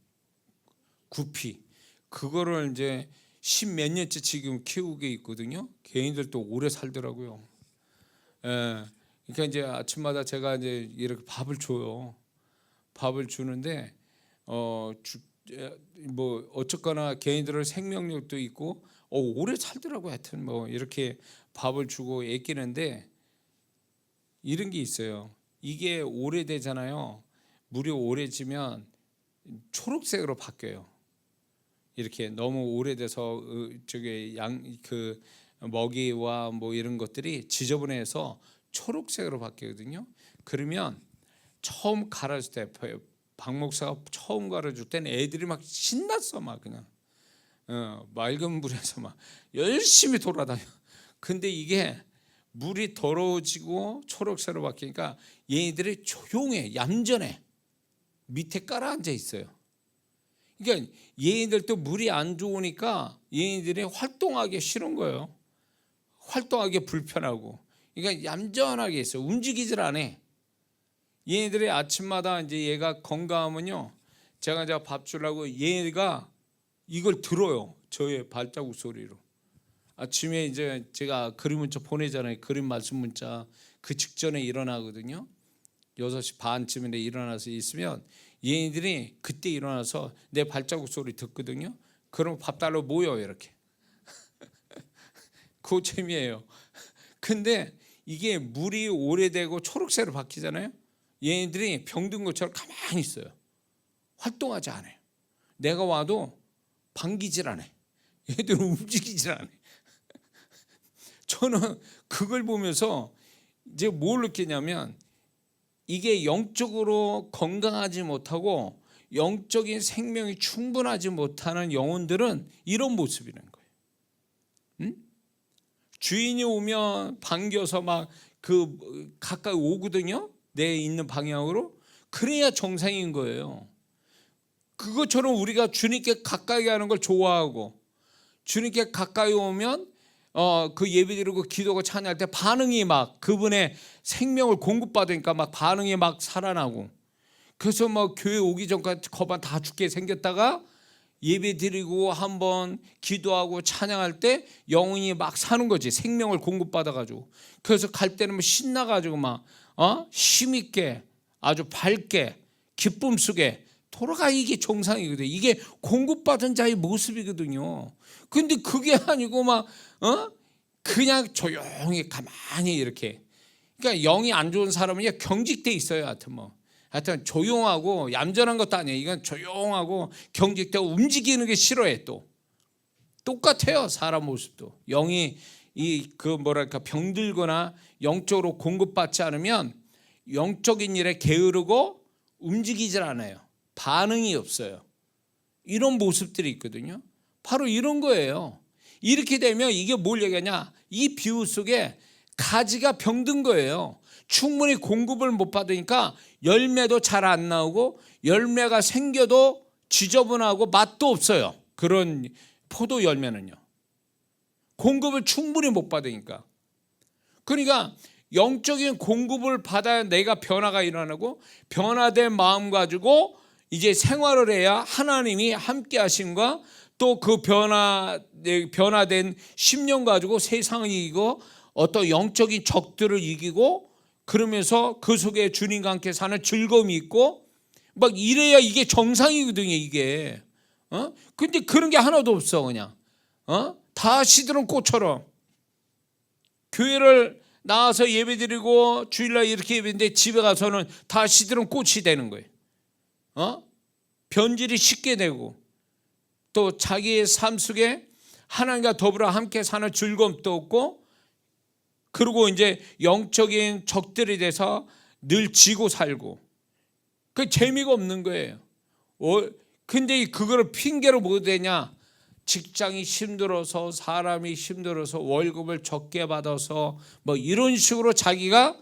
구피. 그거를 이제 10몇 년째 지금 키우고 있거든요. 개인들도 오래 살더라고요. 그러니까 이제 아침마다 제가 이제 이렇게 밥을 줘요. 밥을 주는데 어쨌거나 개인들은 생명력도 있고 오래 살더라고요. 하여튼 이렇게 밥을 주고 애끼는데 이런 게 있어요. 이게 오래되잖아요. 물이 오래지면 초록색으로 바뀌어요. 이렇게 너무 오래돼서 먹이와 이런 것들이 지저분해서 초록색으로 바뀌거든요. 그러면 처음 갈아줄 때, 박 목사가 처음 갈아줄 때는 애들이 막 신났어. 막 그냥 맑은 물에서 막 열심히 돌아다녀. 근데 이게 물이 더러워지고 초록색으로 바뀌니까 얘네들이 조용해, 얌전해. 밑에 깔아앉아 있어요. 그러니까 얘네들도 물이 안 좋으니까 얘네들이 활동하기 싫은 거예요. 활동하기 불편하고. 그러니까 얌전하게 있어요. 움직이질 않아. 얘네들이 아침마다 이제 얘가 건강하면요, 제가 밥 주려고 얘가 이걸 들어요. 저의 발자국 소리로. 아침에 이제 제가 그림 문자 보내잖아요. 그림 말씀 문자 그 직전에 일어나거든요. 6시 반쯤에 일어나서 있으면 얘네들이 그때 일어나서 내 발자국 소리 듣거든요. 그럼 밥 달러 모여 이렇게. 그거 재미예요. 근데 이게 물이 오래되고 초록색으로 바뀌잖아요. 얘네들이 병든 것처럼 가만히 있어요. 활동하지 않아요. 내가 와도 반기질 않아요. 얘들은 움직이질 않아요. 저는 그걸 보면서 이제 뭘 느끼냐면 이게 영적으로 건강하지 못하고 영적인 생명이 충분하지 못하는 영혼들은 이런 모습이라는 거예요. 응? 주인이 오면 반겨서 막 가까이 오거든요. 내 있는 방향으로 그래야 정상인 거예요. 그것처럼 우리가 주님께 가까이 하는 걸 좋아하고 주님께 가까이 오면 그 예배드리고 기도가 찬양할 때 반응이 막 그분의 생명을 공급받으니까 막 반응이 막 살아나고 그래서 뭐 교회 오기 전까지 거반 다 죽게 생겼다가 예배드리고 한번 기도하고 찬양할 때 영혼이 막 사는 거지. 생명을 공급받아가지고. 그래서 갈 때는 뭐 신나가지고 막 힘있게 아주 밝게 기쁨 속에 돌아가. 이게 정상이거든. 이게 공급받은 자의 모습이거든요. 근데 그게 아니고 막 그냥 조용히 가만히 이렇게. 그러니까 영이 안 좋은 사람은 경직돼 있어요. 하여튼 조용하고 얌전한 것도 아니에요. 이건 조용하고 경직되고 움직이는 게 싫어해. 또 똑같아요. 사람 모습도. 영이 병들거나 영적으로 공급받지 않으면 영적인 일에 게으르고 움직이질 않아요. 반응이 없어요. 이런 모습들이 있거든요. 바로 이런 거예요. 이렇게 되면 이게 뭘 얘기하냐? 이 비유 속에 가지가 병든 거예요. 충분히 공급을 못 받으니까 열매도 잘 안 나오고 열매가 생겨도 지저분하고 맛도 없어요. 그런 포도 열매는요. 공급을 충분히 못 받으니까. 그러니까 영적인 공급을 받아야 내가 변화가 일어나고 변화된 마음 가지고 이제 생활을 해야 하나님이 함께 하심과 또 그 변화된 심령 가지고 세상을 이기고 어떤 영적인 적들을 이기고 그러면서 그 속에 주님과 함께 사는 즐거움이 있고 막 이래야 이게 정상이거든요. 이게 근데 그런 게 하나도 없어. 그냥 다 시드는 꽃처럼 교회를 나와서 예배드리고 주일날 이렇게 예배인데 집에 가서는 다 시드는 꽃이 되는 거예요. 변질이 쉽게 되고 또 자기의 삶 속에 하나님과 더불어 함께 사는 즐거움도 없고 그리고 이제 영적인 적들이 돼서 늘 지고 살고 그 재미가 없는 거예요. 근데 그거를 핑계로 뭐 되냐? 직장이 힘들어서 사람이 힘들어서 월급을 적게 받아서 뭐 이런 식으로 자기가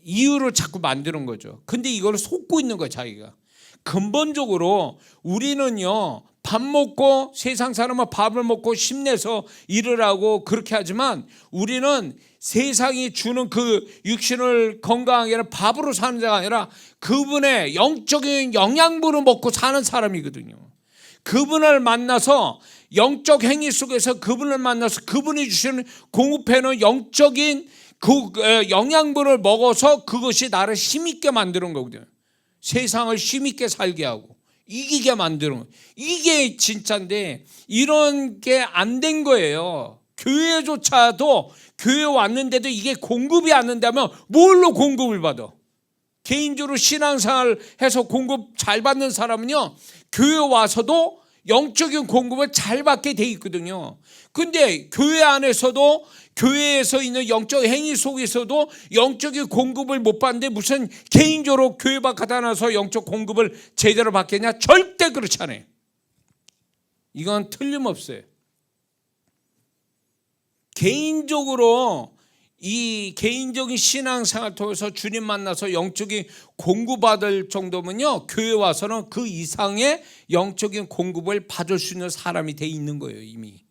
이유를 자꾸 만드는 거죠. 근데 이걸 속고 있는 거예요. 자기가. 근본적으로 우리는요 밥 먹고 세상 사람은 밥을 먹고 힘내서 일을 하고 그렇게 하지만 우리는 세상이 주는 그 육신을 건강하게 밥으로 사는 자가 아니라 그분의 영적인 영양분을 먹고 사는 사람이거든요. 그분을 만나서 영적 행위 속에서 그분을 만나서 그분이 주시는 공급해놓은 영적인 그 영양분을 먹어서 그것이 나를 힘있게 만드는 거거든요. 세상을 힘있게 살게 하고 이기게 만드는 거예요. 이게 진짜인데 이런 게 안 된 거예요. 교회조차도 교회 왔는데도 이게 공급이 안 된다면 뭘로 공급을 받아? 개인적으로 신앙생활 해서 공급 잘 받는 사람은요 교회 와서도 영적인 공급을 잘 받게 돼 있거든요. 근데 교회 안에서도 교회에서 있는 영적 행위 속에서도 영적인 공급을 못 받는데 무슨 개인적으로 교회 밖에 나서 영적 공급을 제대로 받겠냐? 절대 그렇지 않아요. 이건 틀림없어요. 개인적으로 이 개인적인 신앙생활 통해서 주님 만나서 영적인 공급받을 정도면요 교회 와서는 그 이상의 영적인 공급을 받을 수 있는 사람이 돼 있는 거예요 이미.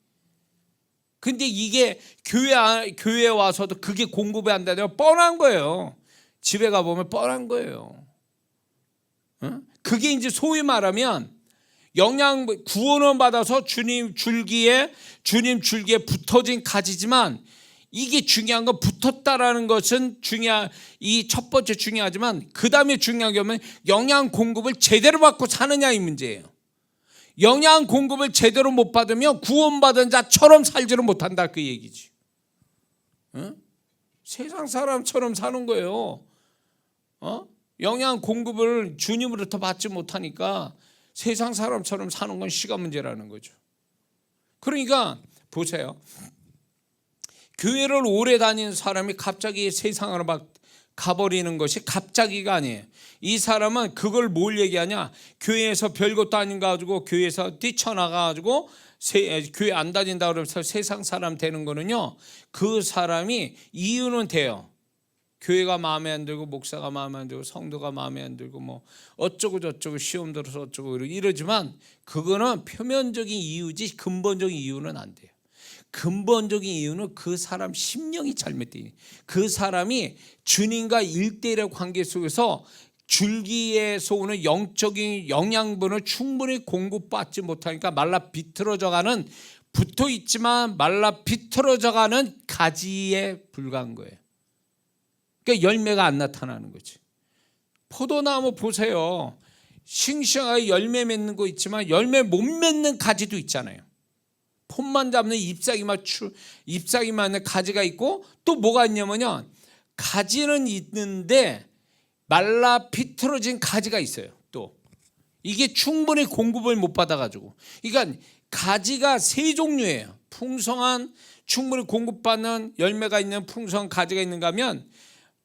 근데 이게 교회에 와서도 그게 공급이 안 되면 뻔한 거예요. 집에 가보면 뻔한 거예요. 그게 이제 소위 말하면 구원을 받아서 주님 줄기에 붙어진 가지지만 이게 중요한 건 붙었다라는 것은 이 첫 번째 중요하지만 그 다음에 중요한 게 뭐냐면 영양 공급을 제대로 받고 사느냐 이 문제예요. 영양 공급을 제대로 못 받으면 구원받은 자처럼 살지를 못한다 그 얘기지. 세상 사람처럼 사는 거예요. 영양 공급을 주님으로부터 받지 못하니까 세상 사람처럼 사는 건 시간 문제라는 거죠. 그러니까 보세요. 교회를 오래 다니는 사람이 갑자기 세상으로 막 가버리는 것이 갑자기가 아니에요. 이 사람은 그걸 뭘 얘기하냐? 교회에서 별것도 아닌 거 가지고 교회에서 뛰쳐나가가지고 교회 안 다닌다 그러면서 세상 사람 되는 거는요. 그 사람이 이유는 돼요. 교회가 마음에 안 들고 목사가 마음에 안 들고 성도가 마음에 안 들고 뭐 어쩌고 저쩌고 시험 들어서 어쩌고 이러지만 그거는 표면적인 이유지 근본적인 이유는 안 돼요. 근본적인 이유는 그 사람 심령이 잘못되니 그 사람이 주님과 일대일의 관계 속에서 줄기에서 오는 영적인 영양분을 충분히 공급받지 못하니까 말라 비틀어져가는 붙어있지만 말라 비틀어져가는 가지에 불과한 거예요. 그러니까 열매가 안 나타나는 거지. 포도나무 보세요. 싱싱하게 열매 맺는 거 있지만 열매 못 맺는 가지도 있잖아요. 폼만 잡는 잎사귀만 있는 가지가 있고 또 뭐가 있냐면요. 가지는 있는데 말라 비틀어진 가지가 있어요. 또 이게 충분히 공급을 못 받아가지고, 그러니까 가지가 세 종류예요. 풍성한 충분히 공급받는 열매가 있는 풍성한 가지가 있는가 하면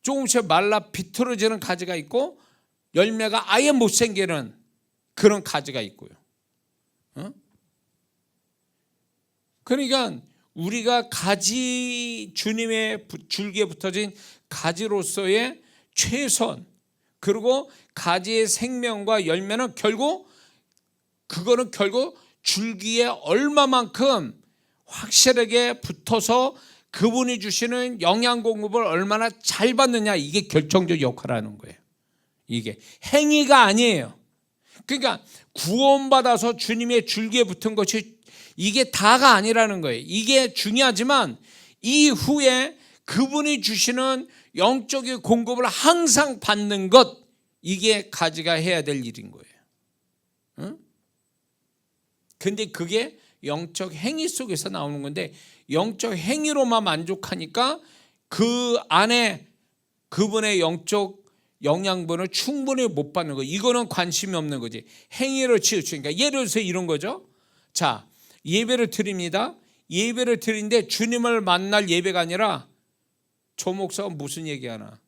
조금씩 말라 비틀어지는 가지가 있고 열매가 아예 못 생기는 그런 가지가 있고요. 그러니까 우리가 가지, 주님의 줄기에 붙어진 가지로서의 최선, 그리고 가지의 생명과 열매는 결국 줄기에 얼마만큼 확실하게 붙어서 그분이 주시는 영양 공급을 얼마나 잘 받느냐, 이게 결정적 역할을 하는 거예요. 이게 행위가 아니에요. 그러니까 구원받아서 주님의 줄기에 붙은 것이 이게 다가 아니라는 거예요. 이게 중요하지만 이후에 그분이 주시는 영적인 공급을 항상 받는 것, 이게 가지가 해야 될 일인 거예요. 근데 그게 영적 행위 속에서 나오는 건데, 영적 행위로만 만족하니까 그 안에 그분의 영적 영양분을 충분히 못 받는 거예요. 이거는 관심이 없는 거지. 행위를 치우치니까. 예를 들어서 이런 거죠. 자, 예배를 드립니다. 예배를 드리는데 주님을 만날 예배가 아니라 저 목사가 무슨 얘기하나,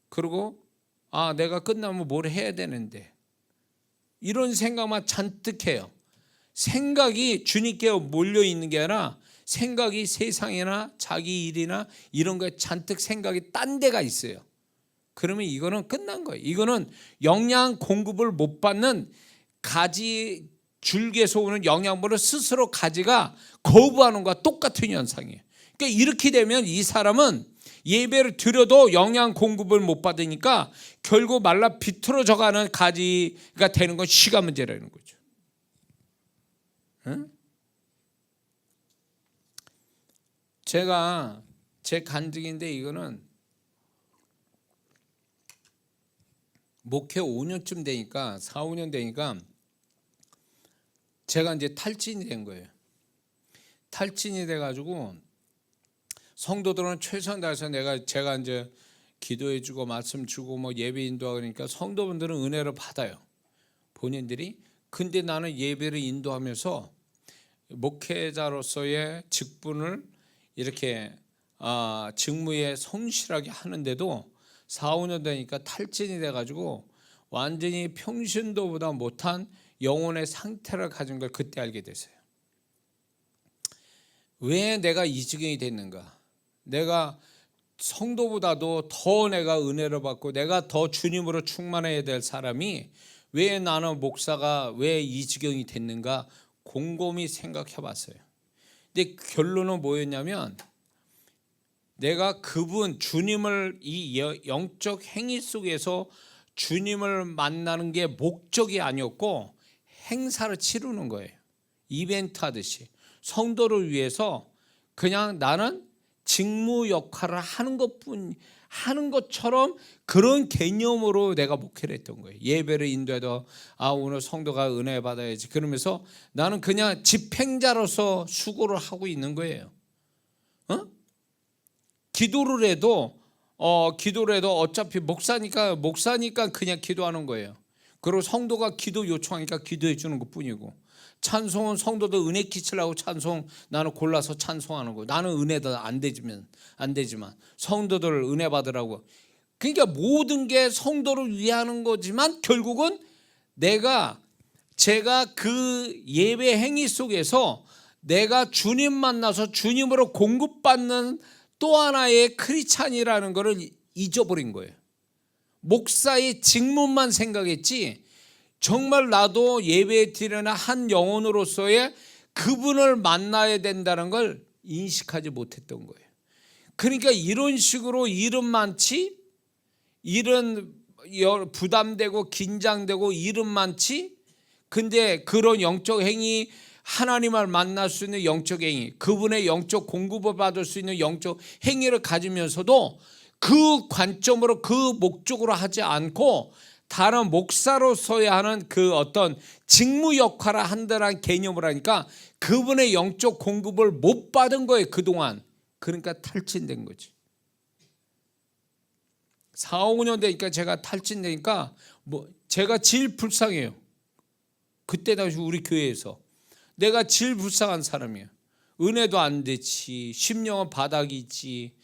그리고 내가 끝나면 뭘 해야 되는데, 이런 생각만 잔뜩 해요. 생각이 주님께 몰려있는 게 아니라 생각이 세상이나 자기 일이나 이런 거에 잔뜩 생각이 딴 데가 있어요. 그러면 이거는 끝난 거예요. 이거는 영양 공급을 못 받는 가지, 줄기에서 오는 영양분을 스스로 가지가 거부하는 것과 똑같은 현상이에요. 그러니까 이렇게 되면 이 사람은 예배를 드려도 영양 공급을 못 받으니까 결국 말라 비틀어져가는 가지가 되는 건 시간 문제라는 거죠. 제가 제 간증인데, 이거는 목회 5년쯤 되니까 4, 5년 되니까 제가 이제 탈진이 된 거예요. 탈진이 돼가지고 성도들은 최선 다해서 제가 이제 기도해주고 말씀 주고 뭐 예배 인도하고 그러니까 성도분들은 은혜를 받아요, 본인들이. 근데 나는 예배를 인도하면서 목회자로서의 직분을 이렇게 직무에 성실하게 하는데도 4, 5년 되니까 탈진이 돼가지고 완전히 평신도보다 못한 영혼의 상태를 가진 걸 그때 알게 됐어요. 왜 내가 이 지경이 됐는가? 내가 성도보다도 더 내가 은혜를 받고 내가 더 주님으로 충만해야 될 사람이 왜 나는 목사가 왜 이 지경이 됐는가 곰곰이 생각해 봤어요. 근데 결론은 뭐였냐면, 내가 그분 주님을 이 영적 행위 속에서 주님을 만나는 게 목적이 아니었고 행사를 치르는 거예요. 이벤트 하듯이 성도를 위해서 그냥 나는 직무 역할을 하는 것처럼 그런 개념으로 내가 목회를 했던 거예요. 예배를 인도해도 오늘 성도가 은혜 받아야지 그러면서 나는 그냥 집행자로서 수고를 하고 있는 거예요. 기도를 해도 어차피 목사니까 그냥 기도하는 거예요. 그리고 성도가 기도 요청하니까 기도해 주는 것뿐이고, 찬송은 성도들 은혜 끼치려고 찬송 나는 골라서 찬송하는 거예요. 나는 은혜도 안 되지만 성도들 은혜 받으라고. 그러니까 모든 게 성도를 위하는 거지만 결국은 제가 그 예배 행위 속에서 내가 주님 만나서 주님으로 공급받는 또 하나의 크리스찬이라는 것을 잊어버린 거예요. 목사의 직무만 생각했지 정말 나도 예배 드리는 한 영혼으로서의 그분을 만나야 된다는 걸 인식하지 못했던 거예요. 그러니까 이런 식으로 일은 많지, 일은 부담되고 긴장되고 일은 많지, 근데 그런 영적 행위, 하나님을 만날 수 있는 영적 행위, 그분의 영적 공급을 받을 수 있는 영적 행위를 가지면서도 그 관점으로 그 목적으로 하지 않고 다른 목사로서야 하는 그 어떤 직무 역할을 한다는 개념을 하니까 그분의 영적 공급을 못 받은 거예요, 그동안. 그러니까 탈진된 거지. 4, 5년 되니까 제가 탈진되니까 제가 제일 불쌍해요. 그때 당시 우리 교회에서 내가 제일 불쌍한 사람이에요. 은혜도 안 되지, 심령은 바닥이지,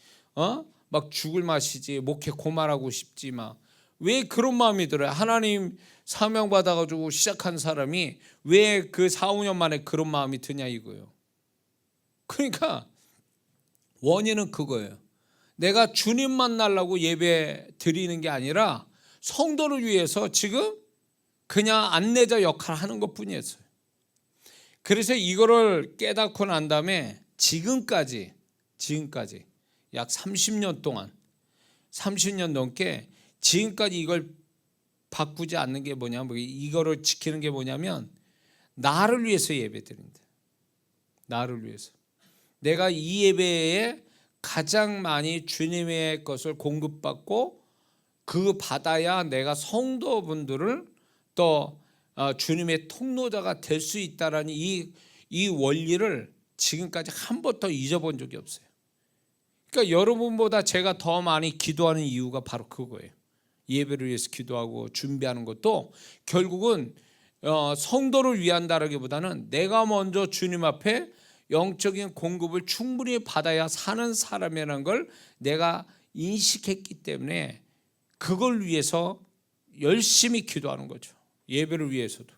막 죽을 맛이지, 목회 고만하고 싶지 막. 왜 그런 마음이 들어요? 하나님 사명 받아가지고 시작한 사람이 왜 그 4, 5년 만에 그런 마음이 드냐 이거예요. 그러니까 원인은 그거예요. 내가 주님 만나려고 예배 드리는 게 아니라 성도를 위해서 지금 그냥 안내자 역할을 하는 것뿐이었어요. 그래서 이거를 깨닫고 난 다음에 지금까지 약 30년 동안 30년 넘게 지금까지 이걸 바꾸지 않는 게 뭐냐면, 이거를 지키는 게 뭐냐면 나를 위해서 예배드린다. 나를 위해서. 내가 이 예배에 가장 많이 주님의 것을 공급받고 그 받아야 내가 성도분들을 또 주님의 통로자가 될 수 있다라는 이 원리를 지금까지 한 번도 잊어본 적이 없어요. 그러니까 여러분보다 제가 더 많이 기도하는 이유가 바로 그거예요. 예배를 위해서 기도하고 준비하는 것도 결국은 성도를 위한다라기보다는 내가 먼저 주님 앞에 영적인 공급을 충분히 받아야 사는 사람이라는 걸 내가 인식했기 때문에 그걸 위해서 열심히 기도하는 거죠. 예배를 위해서도.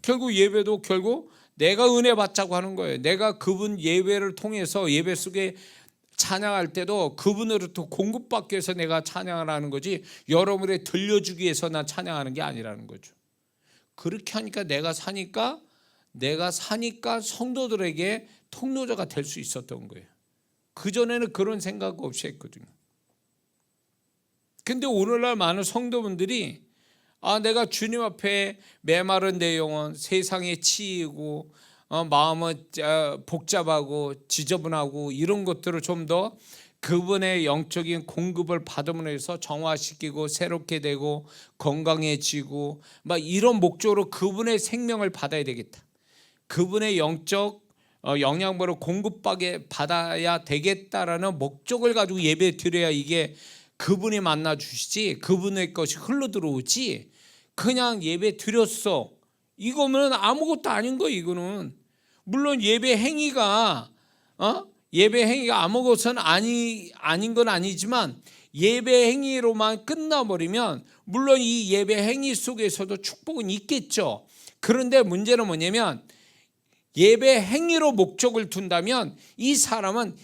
결국 예배도 결국 내가 은혜 받자고 하는 거예요. 내가 그분 예배를 통해서 예배 속에 찬양할 때도 그분으로부터 공급받기 위해서 내가 찬양을 하는 거지 여러분에 들려주기 위해서 난 찬양하는 게 아니라는 거죠. 그렇게 하니까 내가 사니까 성도들에게 통로자가 될 수 있었던 거예요. 그전에는 그런 생각 없이 했거든요. 근데 오늘날 많은 성도분들이 내가 주님 앞에 메마른 내 영혼, 세상에 치이고 마음은 복잡하고 지저분하고 이런 것들을 좀 더 그분의 영적인 공급을 받음으로 해서 정화시키고 새롭게 되고 건강해지고 막 이런 목적으로 그분의 생명을 받아야 되겠다. 그분의 영적 영양분을 공급받아야 되겠다라는 목적을 가지고 예배 드려야 이게 그분이 만나 주시지 그분의 것이 흘러 들어오지 그냥 예배 드렸어 이거면 아무것도 아닌 거예요. 이거는 물론 예배 행위가 아무것은 아닌 건 아니지만 예배 행위로만 끝나버리면 물론 이 예배 행위 속에서도 축복은 있겠죠. 그런데 문제는 뭐냐면 예배 행위로 목적을 둔다면 이 사람은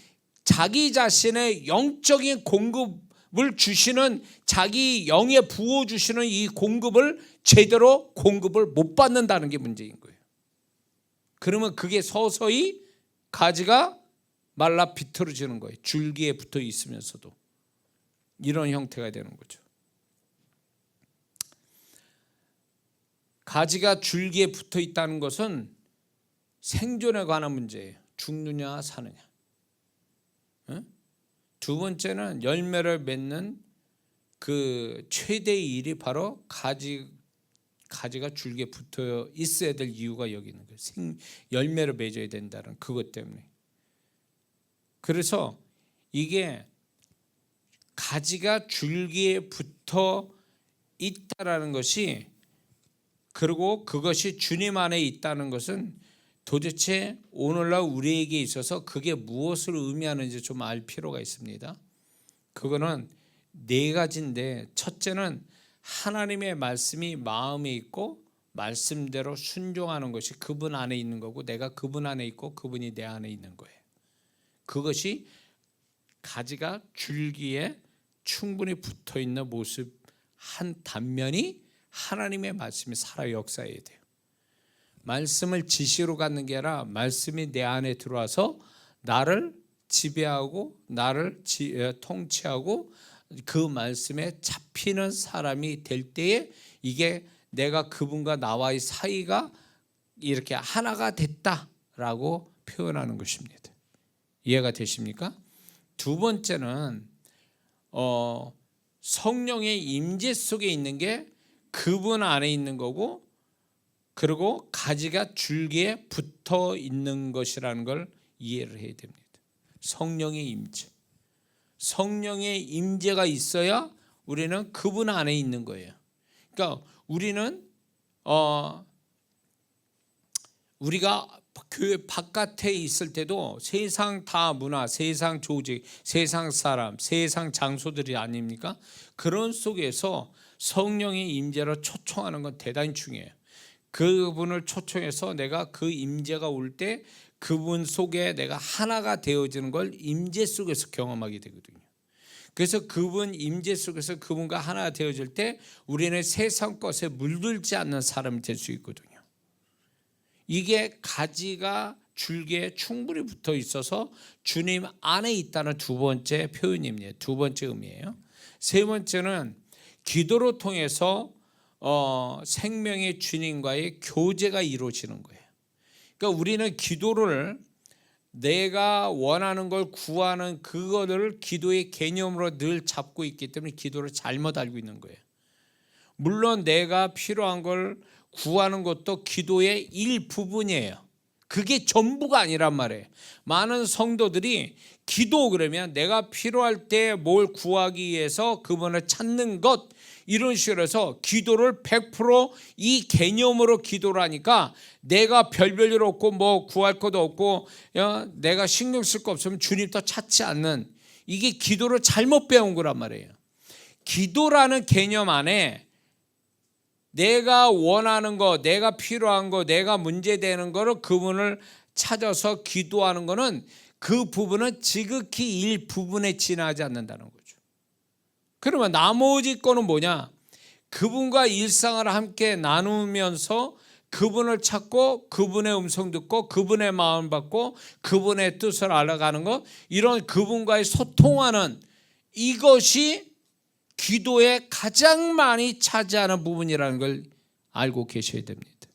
자기 자신의 영적인 공급을 주시는 자기 영에 부어주시는 이 공급을 제대로 공급을 못 받는다는 게 문제인 거예요. 그러면 그게 서서히 가지가 말라 비틀어지는 거예요. 줄기에 붙어 있으면서도 이런 형태가 되는 거죠. 가지가 줄기에 붙어 있다는 것은 생존에 관한 문제예요. 죽느냐 사느냐. 두 번째는 열매를 맺는 그 최대의 일이 바로 가지가 줄기에 붙어 있어야 될 이유가 여기 있는 거예요. 열매를 맺어야 된다는 그것 때문에. 그래서 이게 가지가 줄기에 붙어 있다라는 것이 그리고 그것이 주님 안에 있다는 것은 도대체 오늘날 우리에게 있어서 그게 무엇을 의미하는지 좀 알 필요가 있습니다. 그거는 네 가지인데 첫째는 하나님의 말씀이 마음에 있고 말씀대로 순종하는 것이 그분 안에 있는 거고 내가 그분 안에 있고 그분이 내 안에 있는 거예요. 그것이 가지가 줄기에 충분히 붙어 있는 모습 한 단면이 하나님의 말씀이 살아 역사해야 돼요. 말씀을 지시로 갖는 게 아니라 말씀이 내 안에 들어와서 나를 지배하고 나를 통치하고 그 말씀에 잡히는 사람이 될 때에 이게 내가 그분과 나와의 사이가 이렇게 하나가 됐다라고 표현하는 것입니다. 이해가 되십니까? 두 번째는 성령의 임재 속에 있는 게 그분 안에 있는 거고, 그리고 가지가 줄기에 붙어 있는 것이라는 걸 이해를 해야 됩니다. 성령의 임재. 성령의 임재가 있어야 우리는 그분 안에 있는 거예요. 그러니까 우리는 우리가 교회 바깥에 있을 때도 세상 다 문화, 세상 조직, 세상 사람, 세상 장소들이 아닙니까? 그런 속에서 성령의 임재로 초청하는 건 대단히 중요해요. 그분을 초청해서 내가 그 임재가 올 때 그분 속에 내가 하나가 되어지는 걸 임재 속에서 경험하게 되거든요. 그래서 그분 임재 속에서 그분과 하나가 되어질 때 우리는 세상 것에 물들지 않는 사람이 될 수 있거든요. 이게 가지가 줄기에 충분히 붙어 있어서 주님 안에 있다는 두 번째 표현입니다. 두 번째 의미예요. 세 번째는 기도로 통해서 생명의 주님과의 교제가 이루어지는 거예요. 그러니까 우리는 기도를 내가 원하는 걸 구하는 그거를 기도의 개념으로 늘 잡고 있기 때문에 기도를 잘못 알고 있는 거예요. 물론 내가 필요한 걸 구하는 것도 기도의 일부분이에요. 그게 전부가 아니란 말이에요. 많은 성도들이 기도 그러면 내가 필요할 때 뭘 구하기 위해서 그분을 찾는 것, 이런 식으로 해서 기도를 100% 이 개념으로 기도를 하니까 내가 별별 일 없고 뭐 구할 것도 없고 내가 신경 쓸 거 없으면 주님도 찾지 않는, 이게 기도를 잘못 배운 거란 말이에요. 기도라는 개념 안에 내가 원하는 거, 내가 필요한 거, 내가 문제되는 거를 그분을 찾아서 기도하는 거는 그 부분은 지극히 일부분에 지나지 않는다는 거죠. 그러면 나머지 거는 뭐냐? 그분과 일상을 함께 나누면서 그분을 찾고 그분의 음성 듣고 그분의 마음 받고 그분의 뜻을 알아가는 것, 이런 그분과의 소통하는 이것이 기도에 가장 많이 차지하는 부분이라는 걸 알고 계셔야 됩니다.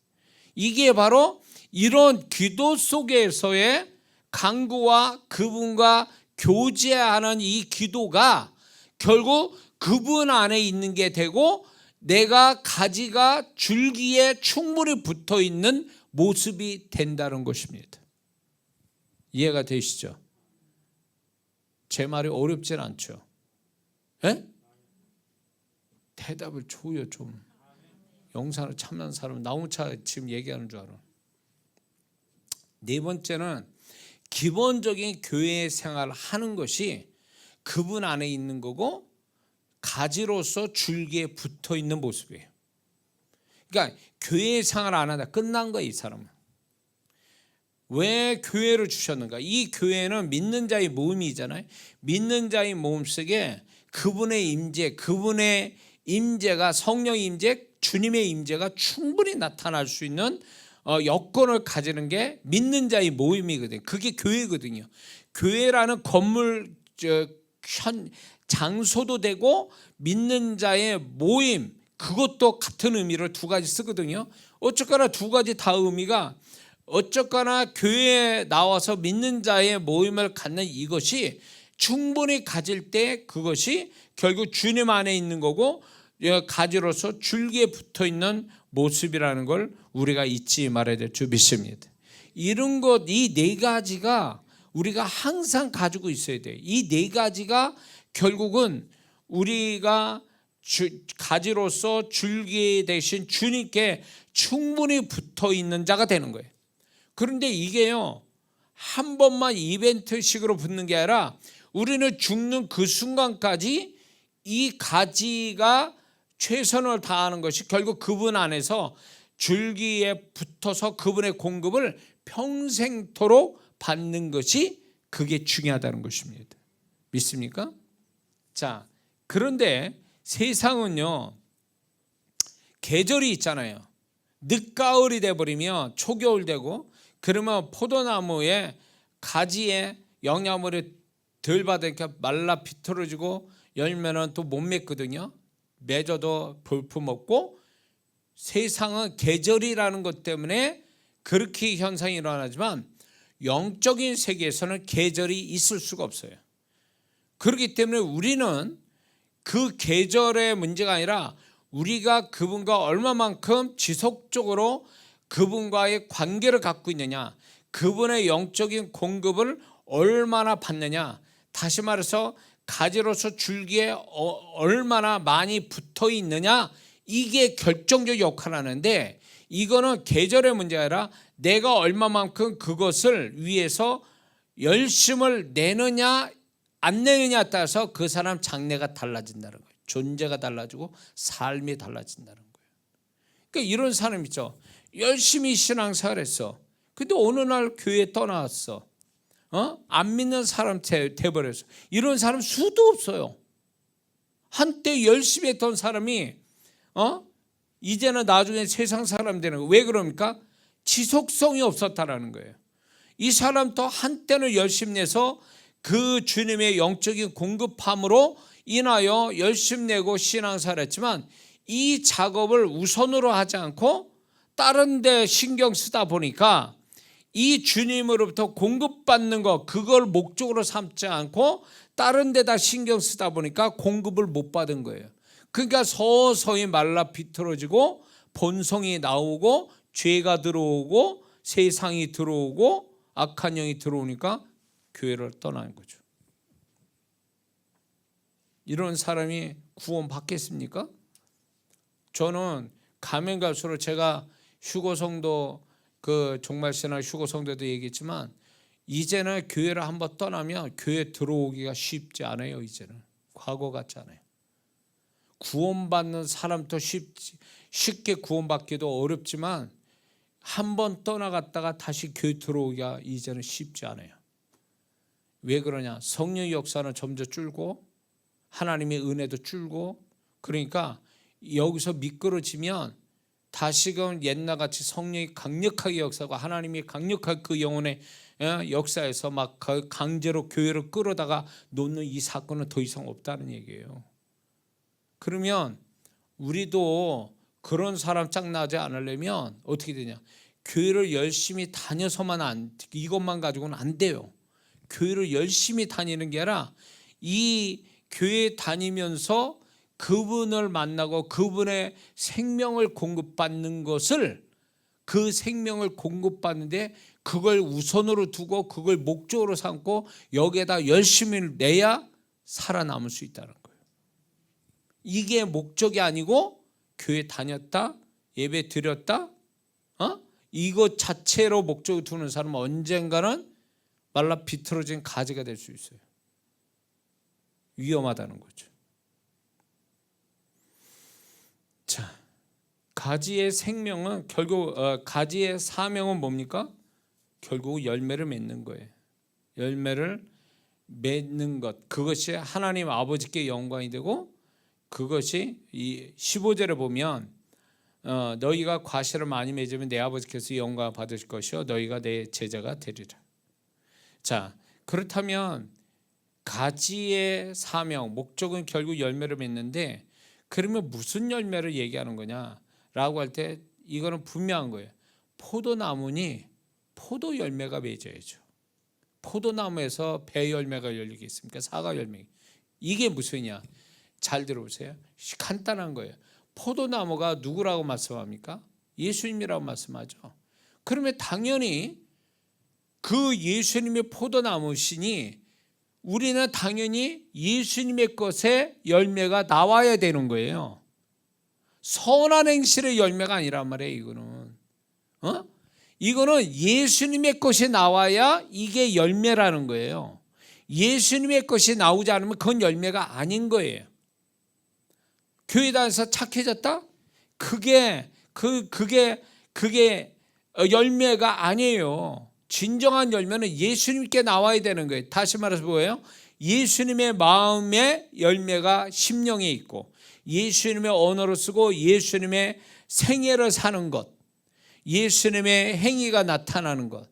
이게 바로 이런 기도 속에서의 간구와 그분과 교제하는 이 기도가 결국 그분 안에 있는 게 되고 내가 가지가 줄기에 충분히 붙어 있는 모습이 된다는 것입니다. 이해가 되시죠? 제 말이 어렵진 않죠? 에? 대답을 줘요 좀. 영상을 참는 사람은 나무차 지금 얘기하는 줄 알아. 네 번째는 기본적인 교회 생활을 하는 것이 그분 안에 있는 거고 가지로서 줄기에 붙어 있는 모습이에요. 그러니까 교회 생활 안 하다 끝난 거예요. 이 사람은. 왜 교회를 주셨는가? 이 교회는 믿는 자의 모임이잖아요. 믿는 자의 모임 속에 그분의 임재, 그분의 임재가, 성령의 임재, 주님의 임재가 충분히 나타날 수 있는 여건을 가지는 게 믿는 자의 모임이거든요. 그게 교회거든요. 교회라는 건물 장소도 되고 믿는 자의 모임, 그것도 같은 의미를 두 가지 쓰거든요. 어쨌거나 두 가지 다 의미가, 어쨌거나 교회에 나와서 믿는 자의 모임을 갖는 이것이 충분히 가질 때 그것이 결국 주님 안에 있는 거고 가지로서 줄기에 붙어 있는 모습이라는 걸 우리가 잊지 말아야 될 줄 믿습니다. 이런 것, 이 네 가지가 우리가 항상 가지고 있어야 돼요. 이 네 가지가 결국은 우리가 가지로서 줄기 대신 주님께 충분히 붙어 있는 자가 되는 거예요. 그런데 이게요, 한 번만 이벤트식으로 붙는 게 아니라 우리는 죽는 그 순간까지 이 가지가 최선을 다하는 것이 결국 그분 안에서 줄기에 붙어서 그분의 공급을 평생토록 받는 것이, 그게 중요하다는 것입니다. 믿습니까? 자, 그런데 세상은요, 계절이 있잖아요. 늦가을이 돼버리면 초겨울 되고, 그러면 포도나무의 가지에 영양분을 덜 받으니까 말라 비틀어지고 열매는 또 못 맺거든요. 맺어도 볼품 없고, 세상은 계절이라는 것 때문에 그렇게 현상이 일어나지만 영적인 세계에서는 계절이 있을 수가 없어요. 그렇기 때문에 우리는 그 계절의 문제가 아니라 우리가 그분과 얼마만큼 지속적으로 그분과의 관계를 갖고 있느냐, 그분의 영적인 공급을 얼마나 받느냐, 다시 말해서 가지로서 줄기에 얼마나 많이 붙어 있느냐, 이게 결정적 역할을 하는데, 이거는 계절의 문제가 아니라 내가 얼마만큼 그것을 위해서 열심을 내느냐 안 내느냐에 따라서 그 사람 장래가 달라진다는 거예요. 존재가 달라지고 삶이 달라진다는 거예요. 그러니까 이런 사람 있죠. 열심히 신앙생활 했어. 근데 어느 날 교회 떠나왔어. 안 믿는 사람 돼버렸어. 이런 사람 수도 없어요. 한때 열심히 했던 사람이 이제는 나중에 세상 사람 되는 거예요. 왜 그럽니까? 지속성이 없었다라는 거예요. 이 사람도 한때는 열심히 내서 그 주님의 영적인 공급함으로 인하여 열심히 내고 신앙생활 했지만, 이 작업을 우선으로 하지 않고 다른 데 신경 쓰다 보니까 이 주님으로부터 공급받는 것, 그걸 목적으로 삼지 않고 다른 데다 신경 쓰다 보니까 공급을 못 받은 거예요. 그러니까 서서히 말라 비틀어지고 본성이 나오고 죄가 들어오고 세상이 들어오고 악한 영이 들어오니까 교회를 떠나는 거죠. 이런 사람이 구원 받겠습니까? 저는 가면 갈수록, 제가 휴거성도 종말신학 휴거성도도 얘기했지만, 이제는 교회를 한번 떠나면 교회 들어오기가 쉽지 않아요. 이제는 과거 같지 않아요. 구원받는 사람도 쉽게 구원받기도 어렵지만, 한번 떠나갔다가 다시 교회 들어오기가 이제는 쉽지 않아요. 왜 그러냐? 성령의 역사는 점점 줄고 하나님의 은혜도 줄고, 그러니까 여기서 미끄러지면 다시금 옛날같이 성령이 강력하게 역사하고 하나님이 강력하게 그 영혼의 역사에서 막 강제로 교회를 끌어다가 놓는 이 사건은 더 이상 없다는 얘기예요. 그러면 우리도 그런 사람 짝나지 않으려면 어떻게 되냐? 교회를 열심히 다녀서만 이것만 가지고는 안 돼요. 교회를 열심히 다니는 게 아니라 이 교회 다니면서 그분을 만나고 그분의 생명을 공급받는 것을, 그 생명을 공급받는데 그걸 우선으로 두고 그걸 목적으로 삼고 여기에다 열심히 내야 살아남을 수 있다는 거예요. 이게 목적이 아니고 교회 다녔다, 예배 드렸다, 이것 자체로 목적을 두는 사람은 언젠가는 말라 비틀어진 가지가 될 수 있어요. 위험하다는 거죠. 자, 가지의 생명은 결국 가지의 사명은 뭡니까? 결국 열매를 맺는 거예요. 열매를 맺는 것, 그것이 하나님 아버지께 영광이 되고, 그것이 이 15절에 보면 너희가 과실을 많이 맺으면 내 아버지께서 영광을 받으실 것이요 너희가 내 제자가 되리라. 자, 그렇다면 가지의 사명, 목적은 결국 열매를 맺는데, 그러면 무슨 열매를 얘기하는 거냐라고 할 때 이거는 분명한 거예요. 포도나무니 포도 열매가 맺어야죠. 포도나무에서 배 열매가 열리겠습니까? 사과 열매. 이게 무슨이냐? 잘 들어보세요. 간단한 거예요. 포도나무가 누구라고 말씀합니까? 예수님이라고 말씀하죠. 그러면 당연히 그 예수님의 포도나무시니 우리는 당연히 예수님의 것에 열매가 나와야 되는 거예요. 선한 행실의 열매가 아니란 말이에요. 이거는 예수님의 것이 나와야 이게 열매라는 거예요. 예수님의 것이 나오지 않으면 그건 열매가 아닌 거예요. 교회 다녀서 착해졌다? 그게 열매가 아니에요. 진정한 열매는 예수님께 나와야 되는 거예요. 다시 말해서 뭐예요? 예수님의 마음의 열매가 심령에 있고 예수님의 언어를 쓰고 예수님의 생애를 사는 것, 예수님의 행위가 나타나는 것,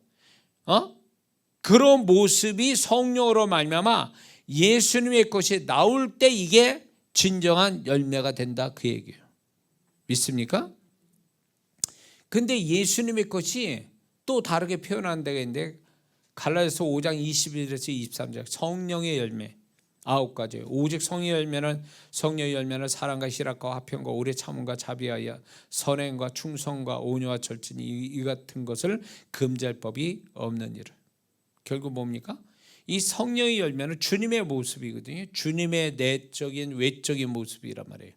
그런 모습이 성령으로 말미암아 예수님의 것이 나올 때 이게 진정한 열매가 된다, 그 얘기예요. 믿습니까? 근데 예수님의 것이 또 다르게 표현하는 데가 있는데 갈라디아서 5장 21절에서 23절 성령의 열매 9가지. 오직 성령의 열매는 성령의 열매는 사랑과 희락과 화평과 오래 참음과 자비하여 선행과 충성과 온유와 절제니 이 같은 것을 금지할 법이 없느니라. 결국 뭡니까? 이 성령의 열매는 주님의 모습이거든요. 주님의 내적인 외적인 모습이란 말이에요.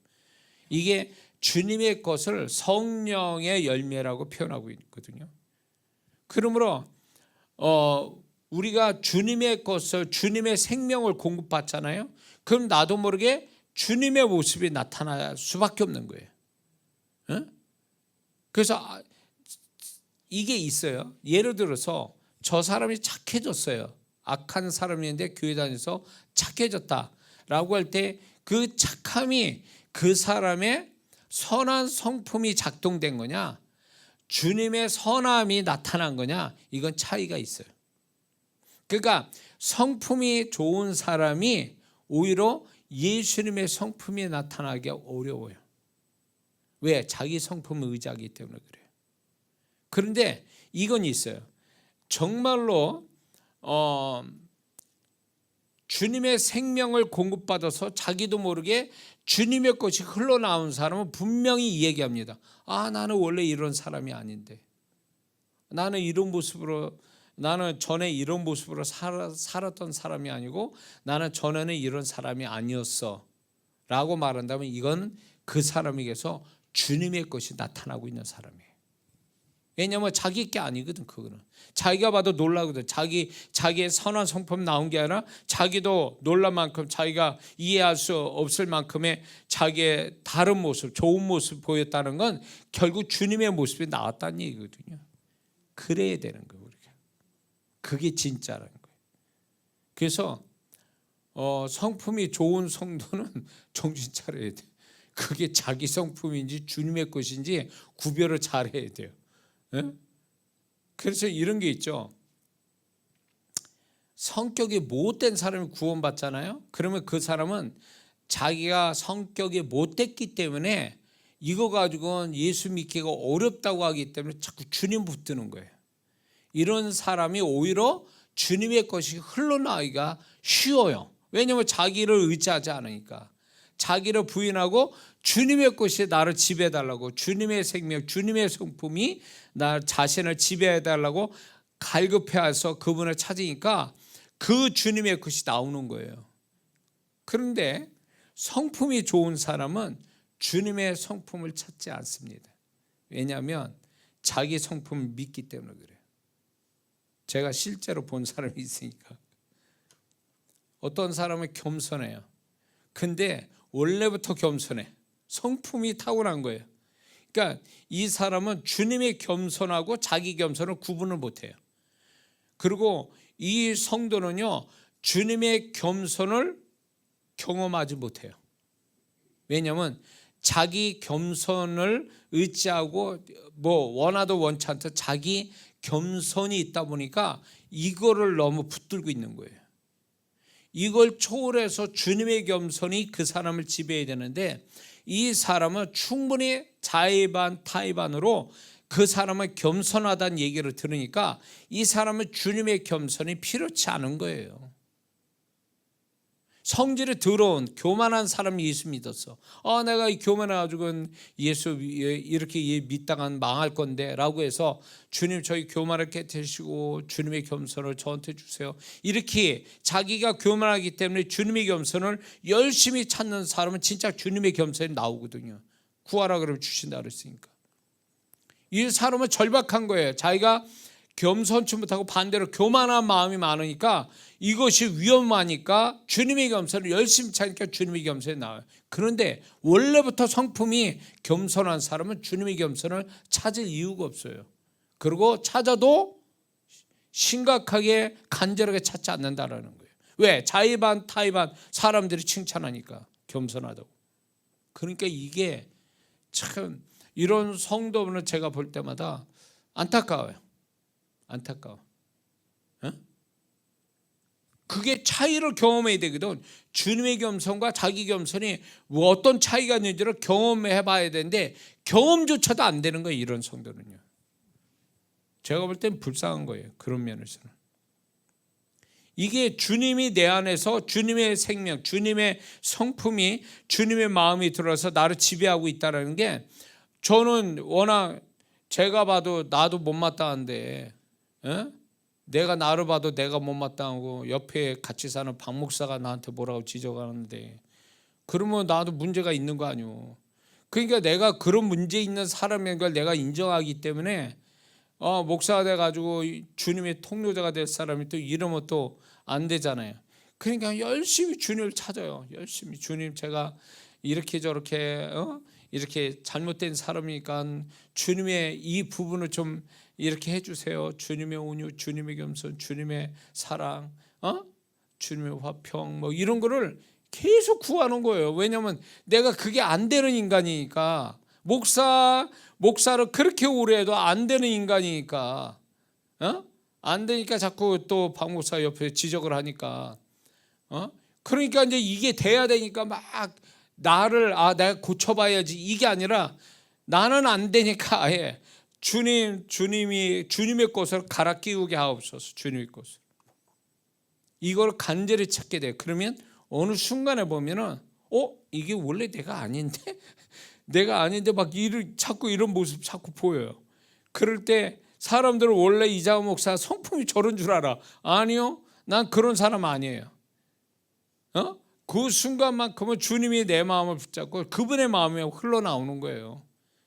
이게 주님의 것을 성령의 열매라고 표현하고 있거든요. 그러므로 우리가 주님의 것을, 주님의 생명을 공급받잖아요. 그럼 나도 모르게 주님의 모습이 나타날 수밖에 없는 거예요. 그래서 이게 있어요. 예를 들어서 저 사람이 착해졌어요. 악한 사람인데 교회 다녀서 착해졌다라고 할 때 그 착함이 그 사람의 선한 성품이 작동된 거냐, 주님의 선함이 나타난 거냐, 이건 차이가 있어요. 그러니까 성품이 좋은 사람이 오히려 예수님의 성품이 나타나기 어려워요. 왜? 자기 성품을 의지하기 때문에 그래요. 그런데 이건 있어요. 정말로 주님의 생명을 공급받아서 자기도 모르게 주님의 것이 흘러나온 사람은 분명히 얘기합니다. 나는 원래 이런 사람이 아닌데, 나는 이런 모습으로, 나는 전에 이런 모습으로 살았던 사람이 아니고 나는 전에는 이런 사람이 아니었어 라고 말한다면 이건 그 사람에게서 주님의 것이 나타나고 있는 사람이에요. 왜냐하면 자기 게 아니거든. 그거는 자기가 봐도 놀라거든. 자기의 선한 성품 나온 게 아니라 자기도 놀랄 만큼, 자기가 이해할 수 없을 만큼의 자기의 다른 모습, 좋은 모습 보였다는 건 결국 주님의 모습이 나왔다는 얘기거든요. 그래야 되는 거예요, 우리가. 그게 진짜라는 거예요. 그래서 성품이 좋은 성도는 정신 차려야 돼요. 그게 자기 성품인지 주님의 것인지 구별을 잘해야 돼요. 그래서 이런 게 있죠. 성격이 못된 사람이 구원받잖아요. 그러면 그 사람은 자기가 성격이 못됐기 때문에 이거 가지고는 예수 믿기가 어렵다고 하기 때문에 자꾸 주님 붙드는 거예요. 이런 사람이 오히려 주님의 것이 흘러나오기가 쉬워요. 왜냐하면 자기를 의지하지 않으니까. 자기를 부인하고 주님의 것이 나를 지배해달라고, 주님의 생명, 주님의 성품이 나 자신을 지배해달라고 갈급해서 그분을 찾으니까 그 주님의 것이 나오는 거예요. 그런데 성품이 좋은 사람은 주님의 성품을 찾지 않습니다. 왜냐하면 자기 성품을 믿기 때문에 그래요. 제가 실제로 본 사람이 있으니까. 어떤 사람은 겸손해요. 근데 원래부터 겸손해. 성품이 타고난 거예요. 그러니까 이 사람은 주님의 겸손하고 자기 겸손을 구분을 못해요. 그리고 이 성도는요, 주님의 겸손을 경험하지 못해요. 왜냐하면 자기 겸손을 의지하고 원하도 원치 않듯 자기 겸손이 있다 보니까 이거를 너무 붙들고 있는 거예요. 이걸 초월해서 주님의 겸손이 그 사람을 지배해야 되는데 이 사람은 충분히 자의반 타의반으로 그 사람은 겸손하다는 얘기를 들으니까 이 사람은 주님의 겸손이 필요치 않은 거예요. 성질이 더러운 교만한 사람이 예수 믿었어. 내가 이 교만해가지고 예수 이렇게 믿다간 망할 건데 라고 해서 주님 저희 교만을 깨뜨리시고 주님의 겸손을 저한테 주세요. 이렇게 자기가 교만하기 때문에 주님의 겸손을 열심히 찾는 사람은 진짜 주님의 겸손이 나오거든요. 구하라 그러면 주신다 그랬으니까. 이 사람은 절박한 거예요. 자기가 겸손치 못하고 반대로 교만한 마음이 많으니까 이것이 위험하니까 주님의 겸손을 열심히 찾으니까 주님의 겸손이 나와요. 그런데 원래부터 성품이 겸손한 사람은 주님의 겸손을 찾을 이유가 없어요. 그리고 찾아도 심각하게 간절하게 찾지 않는다라는 거예요. 왜? 자의반 타의반 사람들이 칭찬하니까 겸손하다고. 그러니까 이게 참 이런 성도는 제가 볼 때마다 안타까워요. 안타까워. 어? 그게 차이를 경험해야 되거든. 주님의 겸손과 자기 겸손이 뭐 어떤 차이가 있는지를 경험해 봐야 되는데 경험조차도 안 되는 거예요. 이런 성도는요. 제가 볼 땐 불쌍한 거예요. 그런 면에서는. 이게 주님이 내 안에서 주님의 생명, 주님의 성품이 주님의 마음이 들어서 나를 지배하고 있다는 게 저는 워낙 제가 봐도 나도 못마땅한데 내가 나를 봐도 내가 못마땅하고 옆에 같이 사는 박 목사가 나한테 뭐라고 지적하는데 그러면 나도 문제가 있는 거 아니오. 그러니까 내가 그런 문제 있는 사람인 걸 내가 인정하기 때문에 목사가 돼가지고 주님의 통로자가 될 사람이 또 이러면 또 안 되잖아요. 그러니까 열심히 주님을 찾아요. 열심히 주님 제가 이렇게 저렇게 이렇게 잘못된 사람이니까 주님의 이 부분을 좀 이렇게 해주세요. 주님의 온유, 주님의 겸손, 주님의 사랑, 주님의 화평 뭐 이런 거를 계속 구하는 거예요. 왜냐하면 내가 그게 안 되는 인간이니까 목사를 그렇게 오래 해도 안 되는 인간이니까 안 되니까 자꾸 또 박 목사 옆에 지적을 하니까 그러니까 이제 이게 돼야 되니까 막 나를 내가 고쳐봐야지 이게 아니라 나는 안 되니까 아예 주님의 것을 갈아 끼우게 하옵소서. 주님의 것을 이걸 간절히 찾게 돼요. 그러면 어느 순간에 보면은 이게 원래 내가 아닌데 내가 아닌데 막 자꾸 이런 모습 자꾸 보여요. 그럴 때 사람들은 원래 이장호 목사 성품이 저런 줄 알아. 아니요, 난 그런 사람 아니에요. 그 순간만큼은 주님이 내 마음을 붙잡고 그분의 마음이 흘러나오는 거예요.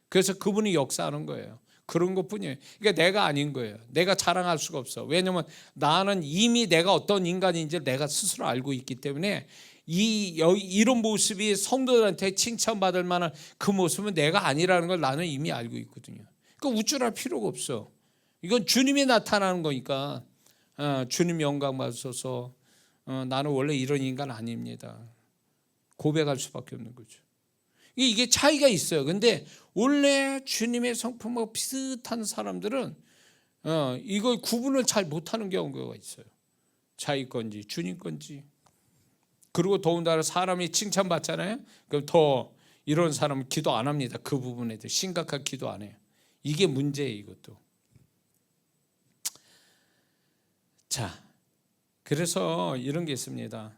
그래서 그분이 역사하는 거예요. 그런 것뿐이에요. 그러니까 내가 아닌 거예요. 내가 자랑할 수가 없어. 왜냐하면 나는 이미 내가 어떤 인간인지 내가 스스로 알고 있기 때문에 이런 모습이 성도들한테 칭찬받을 만한 그 모습은 내가 아니라는 걸 나는 이미 알고 있거든요. 그러니까 우쭐할 필요가 없어. 이건 주님이 나타나는 거니까 주님 영광 받으소서. 나는 원래 이런 인간 아닙니다. 고백할 수밖에 없는 거죠. 이게 차이가 있어요. 근데 원래 주님의 성품과 비슷한 사람들은 이걸 구분을 잘 못하는 경우가 있어요. 자기 건지 주님 건지. 그리고 더군다나 사람이 칭찬받잖아요. 그럼 더 이런 사람은 기도 안 합니다. 그 부분에 대해 심각한 기도 안 해요. 이게 문제예요. 이것도. 자, 그래서 이런 게 있습니다.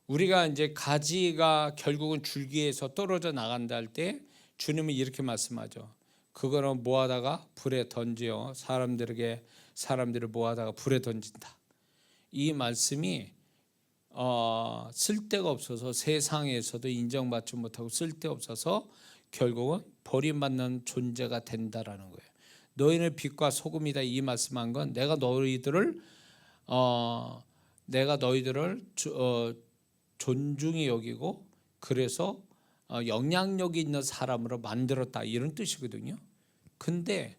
우리가 이제 가지가 결국은 줄기에서 떨어져 나간다 할 때 주님은 이렇게 말씀하죠. 그거는 모아다가 불에 던지어 사람들을 모아다가 불에 던진다. 이 말씀이 쓸데가 없어서 세상에서도 인정받지 못하고 쓸데없어서 결국은 버림받는 존재가 된다라는 거예요. 너희는 빛과 소금이다. 이 말씀한 건 내가 너희들을 존중히 여기고 그래서 영향력이 있는 사람으로 만들었다 이런 뜻이거든요. 근데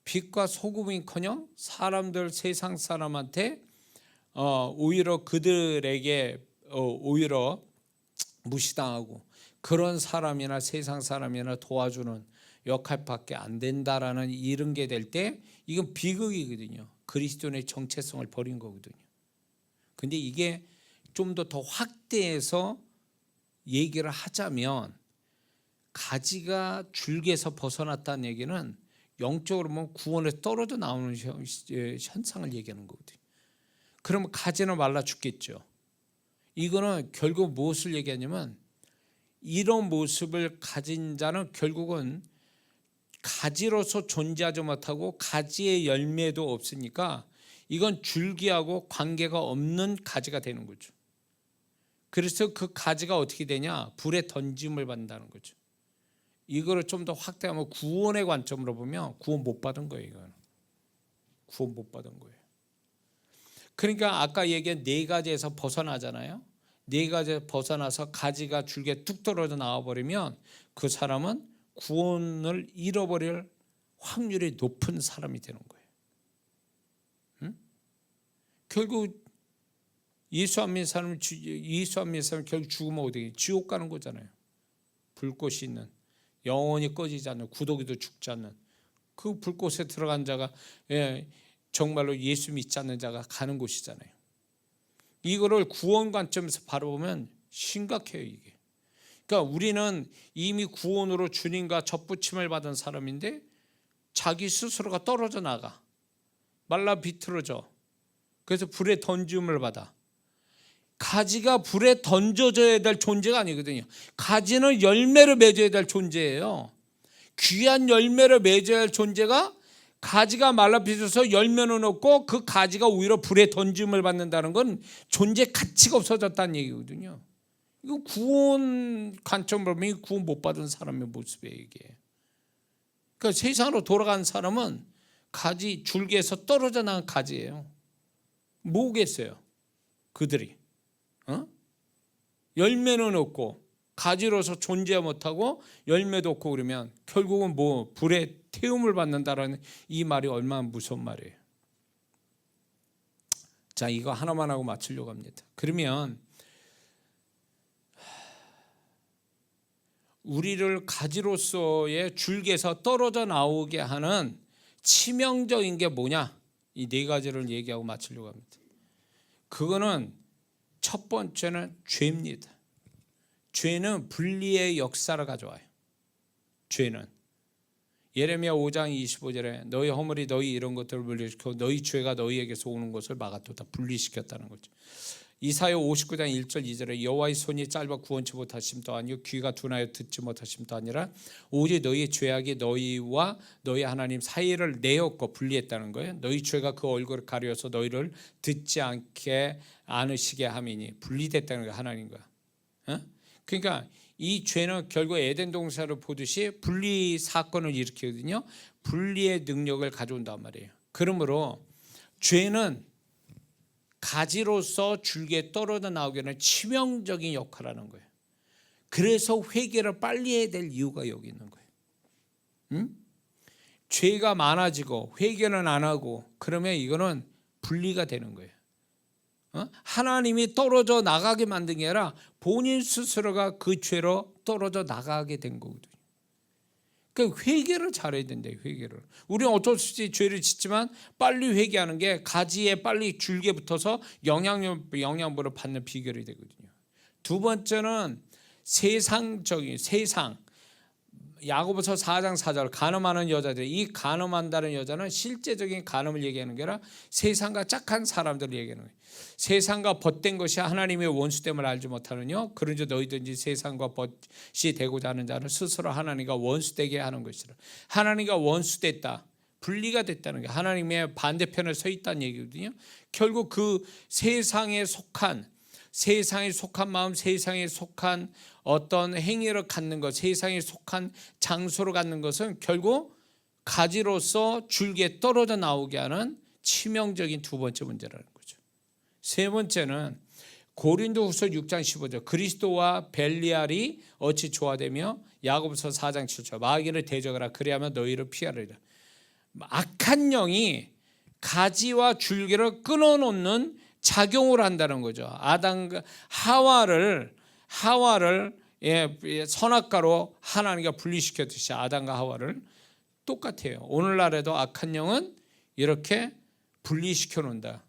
빛과 소금이커녕 세상 사람한테 오히려 그들에게 오히려 무시당하고 그런 사람이나 세상 사람이나 도와주는 역할밖에 안 된다라는 이런 게 될 때 이건 비극이거든요. 그리스도인의 정체성을 버린 거거든요. 근데 이게 좀 더 확대해서 얘기를 하자면 가지가 줄기에서 벗어났다는 얘기는 영적으로 보면 구원에서 떨어져 나오는 현상을 얘기하는 거거든요. 그러면 가지는 말라 죽겠죠. 이거는 결국 무엇을 얘기하냐면 이런 모습을 가진 자는 결국은 가지로서 존재하지 못하고 가지의 열매도 없으니까 이건 줄기하고 관계가 없는 가지가 되는 거죠. 그래서 그 가지가 어떻게 되냐? 불에 던짐을 받는다는 거죠. 이거를 좀 더 확대하면 구원의 관점으로 보면 구원 못 받은 거예요. 이거는. 구원 못 받은 거예요. 그러니까 아까 얘기한 네 가지에서 벗어나잖아요. 네 가지에서 벗어나서 가지가 줄기에 뚝 떨어져 나와버리면 그 사람은 구원을 잃어버릴 확률이 높은 사람이 되는 거예요. 결국 예수 안 믿는 사람은 결국 죽으면 어디 지옥 가는 거잖아요. 불꽃이 있는, 영원히 꺼지지 않는, 구더기도 죽지 않는 그 불꽃에 들어간 자가 정말로 예수 믿지 않는 자가 가는 곳이잖아요. 이거를 구원 관점에서 바라보면 심각해요, 이게. 그러니까 우리는 이미 구원으로 주님과 접붙임을 받은 사람인데 자기 스스로가 떨어져 나가, 말라 비틀어져. 그래서 불에 던짐을 받아. 가지가 불에 던져져야 될 존재가 아니거든요. 가지는 열매를 맺어야 될 존재예요. 귀한 열매를 맺어야 할 존재가 가지가 말라 비틀어서 열매는 없고 그 가지가 오히려 불에 던짐을 받는다는 건 존재 가치가 없어졌다는 얘기거든요. 이거 구원 관점으로 보면 구원 못 받은 사람의 모습이에요, 이게. 그러니까 세상으로 돌아간 사람은 가지, 줄기에서 떨어져 나간 가지예요. 뭐겠어요, 그들이? 열매는 없고 가지로서 존재 못하고 열매도 없고 그러면 결국은 뭐 불에 태움을 받는다라는 이 말이 얼마나 무서운 말이에요. 자, 이거 하나만 하고 마치려고 합니다. 그러면 우리를 가지로서의 줄기에서 떨어져 나오게 하는 치명적인 게 뭐냐? 이 네 가지를 얘기하고 마치려고 합니다. 그거는 첫 번째는 죄입니다. 죄는 분리의 역사를 가져와요. 죄는 예레미야 5장 25절에 너희 허물이 너희 이런 것들을 분리시켜 너희 죄가 너희에게서 오는 것을 막아두다, 분리시켰다는 거죠. 이사야 59장 1절 2절에 여호와의 손이 짧아 구원치 못하심도 아니요 귀가 둔하여 듣지 못하심도 아니라 오직 너희의 죄악이 너희와 너희 하나님 사이를 내었고 분리했다는 거예요. 너희 죄가 그 얼굴을 가려서 너희를 듣지 않게 않으시게 함이니 분리됐다는 거예요, 하나님과. 그러니까 이 죄는 결국 에덴 동산을 보듯이 분리 사건을 일으키거든요. 분리의 능력을 가져온단 말이에요. 그러므로 죄는 가지로서 줄기에 떨어져 나오게 하는 치명적인 역할을 하는 거예요. 그래서 회개를 빨리 해야 될 이유가 여기 있는 거예요. 죄가 많아지고 회개는 안 하고 그러면 이거는 분리가 되는 거예요. 하나님이 떨어져 나가게 만든 게 아니라 본인 스스로가 그 죄로 떨어져 나가게 된 거거든요. 그러니까 회개를 잘해야 된대요, 회개를. 우리는 어쩔 수 없이 죄를 짓지만 빨리 회개하는 게 가지에 빨리 줄기에 붙어서 영양분을 받는 비결이 되거든요. 두 번째는 세상 야고보서 4장 4절 간음하는 여자들, 이 간음한다는 여자는 실제적인 간음을 얘기하는 게 아니라 세상과 짝한 사람들을 얘기하는 거예요. 세상과 벗된 것이 하나님의 원수됨을 알지 못하느냐? 그런즉 너희든지 세상과 벗이 되고자 하는 자는 스스로 하나님과 원수되게 하는 것이라. 하나님과 원수됐다, 분리가 됐다는 게 하나님의 반대편에 서 있다는 얘기거든요. 결국 그 세상에 속한 마음, 세상에 속한 어떤 행위를 갖는 것, 세상에 속한 장소를 갖는 것은 결국 가지로서 줄기에 떨어져 나오게 하는 치명적인 두 번째 문제라는 거죠. 세 번째는 고린도후서 6장 15절 그리스도와 벨리알이 어찌 조화되며 야고보서 4장 7절 마귀를 대적하라 그리하면 너희를 피하리라. 악한 영이 가지와 줄기를 끊어놓는 작용을 한다는 거죠. 아담과 하와를 선악과로 하나님과 분리시켰듯이 아담과 하와를 똑같아요. 오늘날에도 악한 영은 이렇게 분리시켜 놓는다.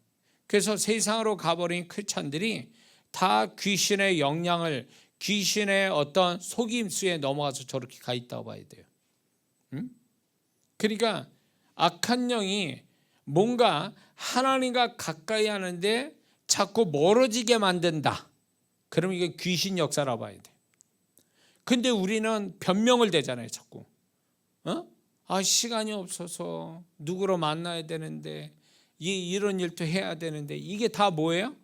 그래서 세상으로 가버린 크리스찬들이 다 귀신의 영향을, 귀신의 어떤 속임수에 넘어가서 저렇게 가 있다고 봐야 돼요. 그러니까 악한 영이 뭔가 하나님과 가까이 하는데 자꾸 멀어지게 만든다. 그럼 이게 귀신 역사라 봐야 돼. 근데 우리는 변명을 대잖아요, 자꾸. 시간이 없어서 누구로 만나야 되는데 이런 일도 해야 되는데 이게 다 뭐예요?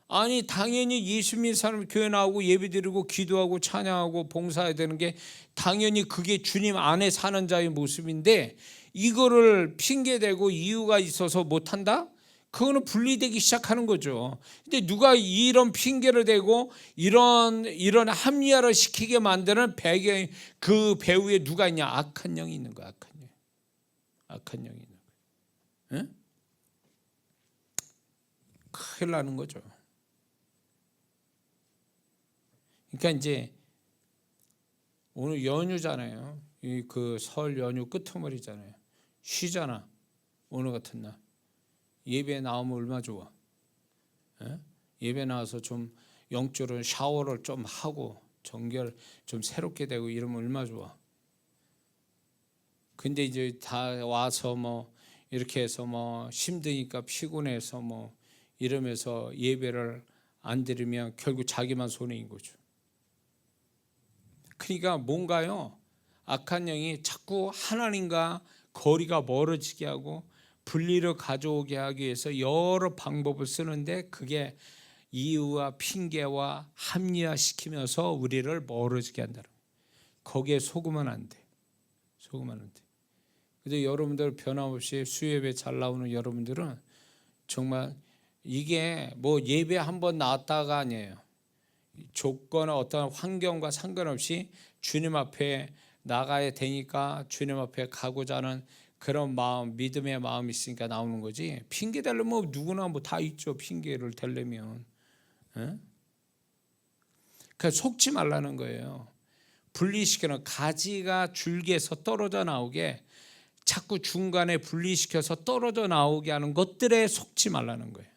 아니 당연히 예수 믿는 사람이 교회 나오고 예배드리고 기도하고 찬양하고 봉사해야 되는 게 당연히 그게 주님 안에 사는 자의 모습인데 이거를 핑계대고 이유가 있어서 못한다? 그거는 분리되기 시작하는 거죠. 근데 누가 이런 핑계를 대고 이런 합리화를 시키게 만드는 배경, 그 배후에 누가 있냐? 악한 영이 있는 거야. 악한 영이 있는 거야. 큰일 나는 거죠. 그러니까 이제 오늘 연휴잖아요. 그 설 연휴 끄트머리잖아요. 쉬잖아. 오늘 같은 날 예배 나오면 얼마나 좋아. 예? 예배 나와서 좀 영적으로 샤워를 좀 하고 정결 좀 새롭게 되고 이러면 얼마나 좋아. 근데 이제 다 와서 뭐 이렇게 해서 뭐 힘드니까 피곤해서 뭐 이러면서 예배를 안 드리면 결국 자기만 손해인 거죠. 그러니까 뭔가요? 악한 영이 자꾸 하나님과 거리가 멀어지게 하고 분리를 가져오게 하기 위해서 여러 방법을 쓰는데 그게 이유와 핑계와 합리화시키면서 우리를 멀어지게 한다는 거예요. 거기에 속으면 안 돼. 속으면 안 돼. 근데 여러분들 변함없이 수요예배 잘 나오는 여러분들은 정말 이게 뭐 예배 한번 나왔다가 아니에요. 조건 어떤 환경과 상관없이 주님 앞에 나가야 되니까 주님 앞에 가고자 하는 그런 마음, 믿음의 마음이 있으니까 나오는 거지. 핑계 대려면 누구나 뭐 다 있죠. 핑계를 대려면. 그러니까 속지 말라는 거예요. 분리시키는 가지가 줄기에서 떨어져 나오게 자꾸 중간에 분리시켜서 떨어져 나오게 하는 것들에 속지 말라는 거예요.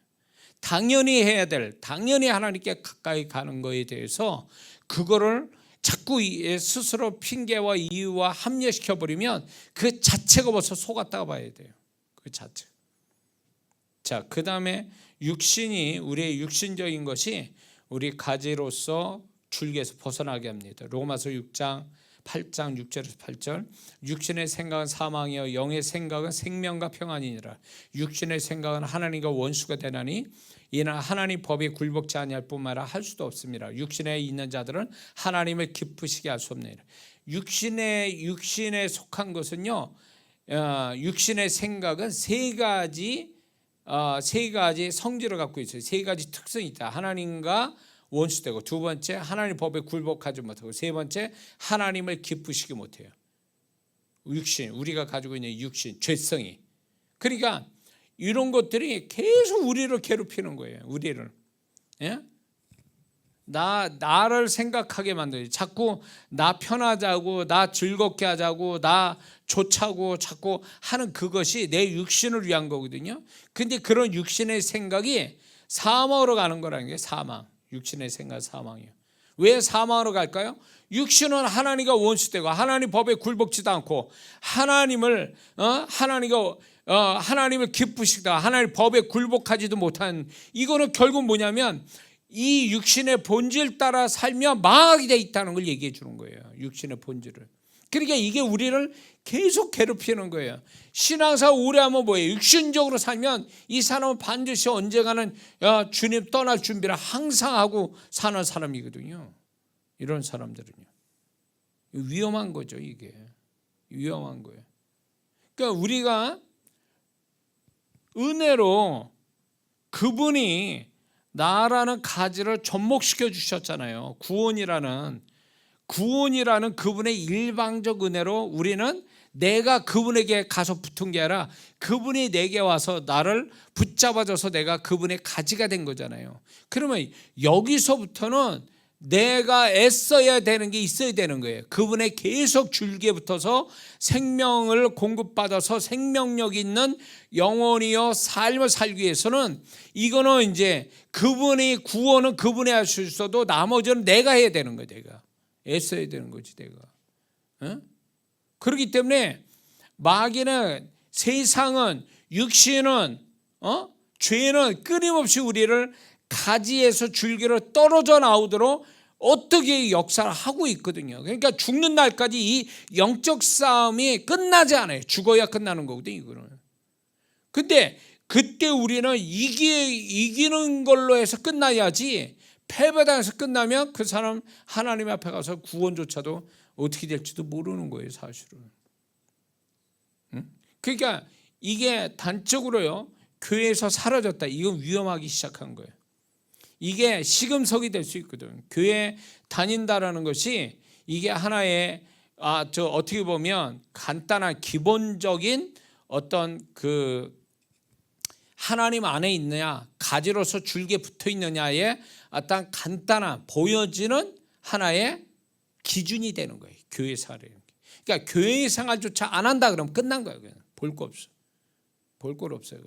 당연히 해야 될, 당연히 하나님께 가까이 가는 거에 대해서 그거를 자꾸 스스로 핑계와 이유와 합리화시켜버리면 그 자체가 벌써 속았다고 봐야 돼요. 그 자체. 자, 그 다음에 육신이 우리의 육신적인 것이 우리 가지로서 줄기에서 벗어나게 합니다. 로마서 6장 8장 6절에서 8절 육신의 생각은 사망이요 영의 생각은 생명과 평안이니라. 육신의 생각은 하나님과 원수가 되나니 이는 하나님 법에 굴복지 아니할 뿐만 아니라 할 수도 없습니다. 육신에 있는 자들은 하나님을 기쁘시게 할 수 없느니라. 육신에 속한 것은요, 육신의 생각은 세 가지 성질을 갖고 있어요. 세 가지 특성이 있다. 하나님과 원수되고, 두 번째 하나님 법에 굴복하지 못하고, 세 번째 하나님을 기쁘시게 못해요. 육신, 우리가 가지고 있는 육신, 죄성이. 그러니까 이런 것들이 계속 우리를 괴롭히는 거예요. 우리를. 예? 나를 생각하게 만들어요. 자꾸 나 편하자고, 나 즐겁게 하자고, 나 좋자고 자꾸 하는 그것이 내 육신을 위한 거거든요. 근데 그런 육신의 생각이 사망으로 가는 거라는 게 사망. 육신의 생각 사망이에요. 왜 사망으로 갈까요? 육신은 하나님과 원수되고 하나님 법에 굴복지도 않고 하나님을 기쁘시다 하나님 법에 굴복하지도 못한, 이거는 결국 뭐냐면 이 육신의 본질 따라 살면 망하게 돼 있다는 걸 얘기해 주는 거예요. 육신의 본질을. 그러니까 이게 우리를 계속 괴롭히는 거예요. 신앙생활 오래 하면 뭐예요? 육신적으로 살면 이 사람은 반드시 언젠가는 주님 떠날 준비를 항상 하고 사는 사람이거든요. 이런 사람들은요. 위험한 거죠. 이게 위험한 거예요. 그러니까 우리가 은혜로 그분이 나라는 가지를 접목시켜 주셨잖아요. 구원이라는 그분의 일방적 은혜로 우리는 내가 그분에게 가서 붙은 게 아니라 그분이 내게 와서 나를 붙잡아줘서 내가 그분의 가지가 된 거잖아요. 그러면 여기서부터는 내가 애써야 되는 게 있어야 되는 거예요. 그분의 계속 줄기에 붙어서 생명을 공급받아서 생명력 있는 영혼이요 삶을 살기 위해서는 이거는 이제 그분이 구원은 그분이 할 수 있어도 나머지는 내가 해야 되는 거예요. 내가 애써야 되는 거지 내가. 그렇기 때문에 마귀는, 세상은, 육신은, 죄는 끊임없이 우리를 가지에서 줄기로 떨어져 나오도록 어떻게 역사를 하고 있거든요. 그러니까 죽는 날까지 이 영적 싸움이 끝나지 않아요. 죽어야 끝나는 거거든요. 이거는. 근데 그때 우리는 이기는 걸로 해서 끝나야지, 패배당해서 끝나면 그 사람 하나님 앞에 가서 구원조차도 어떻게 될지도 모르는 거예요, 사실은. 그러니까 이게 단적으로요, 교회에서 사라졌다. 이건 위험하기 시작한 거예요. 이게 시금석이 될 수 있거든. 교회 다닌다라는 것이 이게 하나의 어떻게 보면 간단한 기본적인 어떤 그 하나님 안에 있느냐, 가지로서 줄기에 붙어 있느냐의 어떤 간단한 보여지는 하나의 기준이 되는 거예요. 교회 생활이라는 게. 그러니까 교회 생활조차 안 한다 그러면 끝난 거예요. 그냥 볼 거 없어. 볼 거 없어요.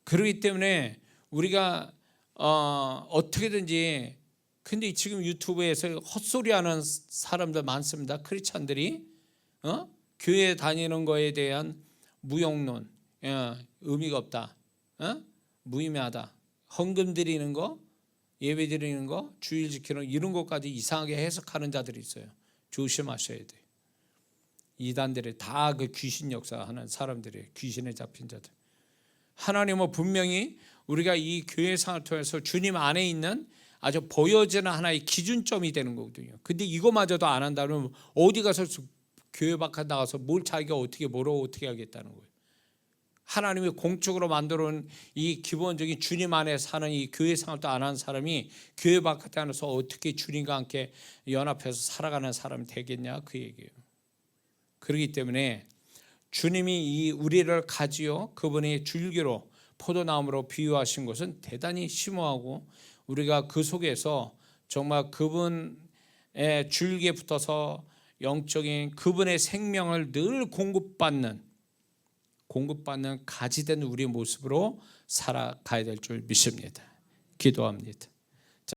그렇기 때문에 우리가 어떻게든지, 근데 지금 유튜브에서 헛소리하는 사람들 많습니다. 크리스찬들이 교회 다니는 거에 대한 무용론, 의미가 없다, 무의미하다, 헌금 드리는 거, 예배 드리는 거, 주일 지키는 거, 이런 것까지 이상하게 해석하는 자들이 있어요. 조심하셔야 돼요. 이단들이 다 그 귀신 역사하는 사람들이에요. 귀신에 잡힌 자들. 하나님은 분명히 우리가 이 교회 생활을 통해서 주님 안에 있는 아주 보여지는 하나의 기준점이 되는 거거든요. 근데 이거마저도 안 한다면 어디 가서 교회 밖에 나가서 뭘 자기가 어떻게 뭐라고 어떻게 하겠다는 거예요. 하나님이 공적으로 만들어 놓은 이 기본적인 주님 안에 사는 이 교회 생활도 안 하는 사람이 교회 바깥에 나가서 어떻게 주님과 함께 연합해서 살아가는 사람이 되겠냐, 그 얘기예요. 그렇기 때문에 주님이 이 우리를 가지요 그분의 줄기로 포도나무로 비유하신 것은 대단히 심오하고, 우리가 그 속에서 정말 그분의 줄기에 붙어서 영적인 그분의 생명을 늘 공급받는 가지된 우리의 모습으로 살아가야 될 줄 믿습니다. 기도합니다.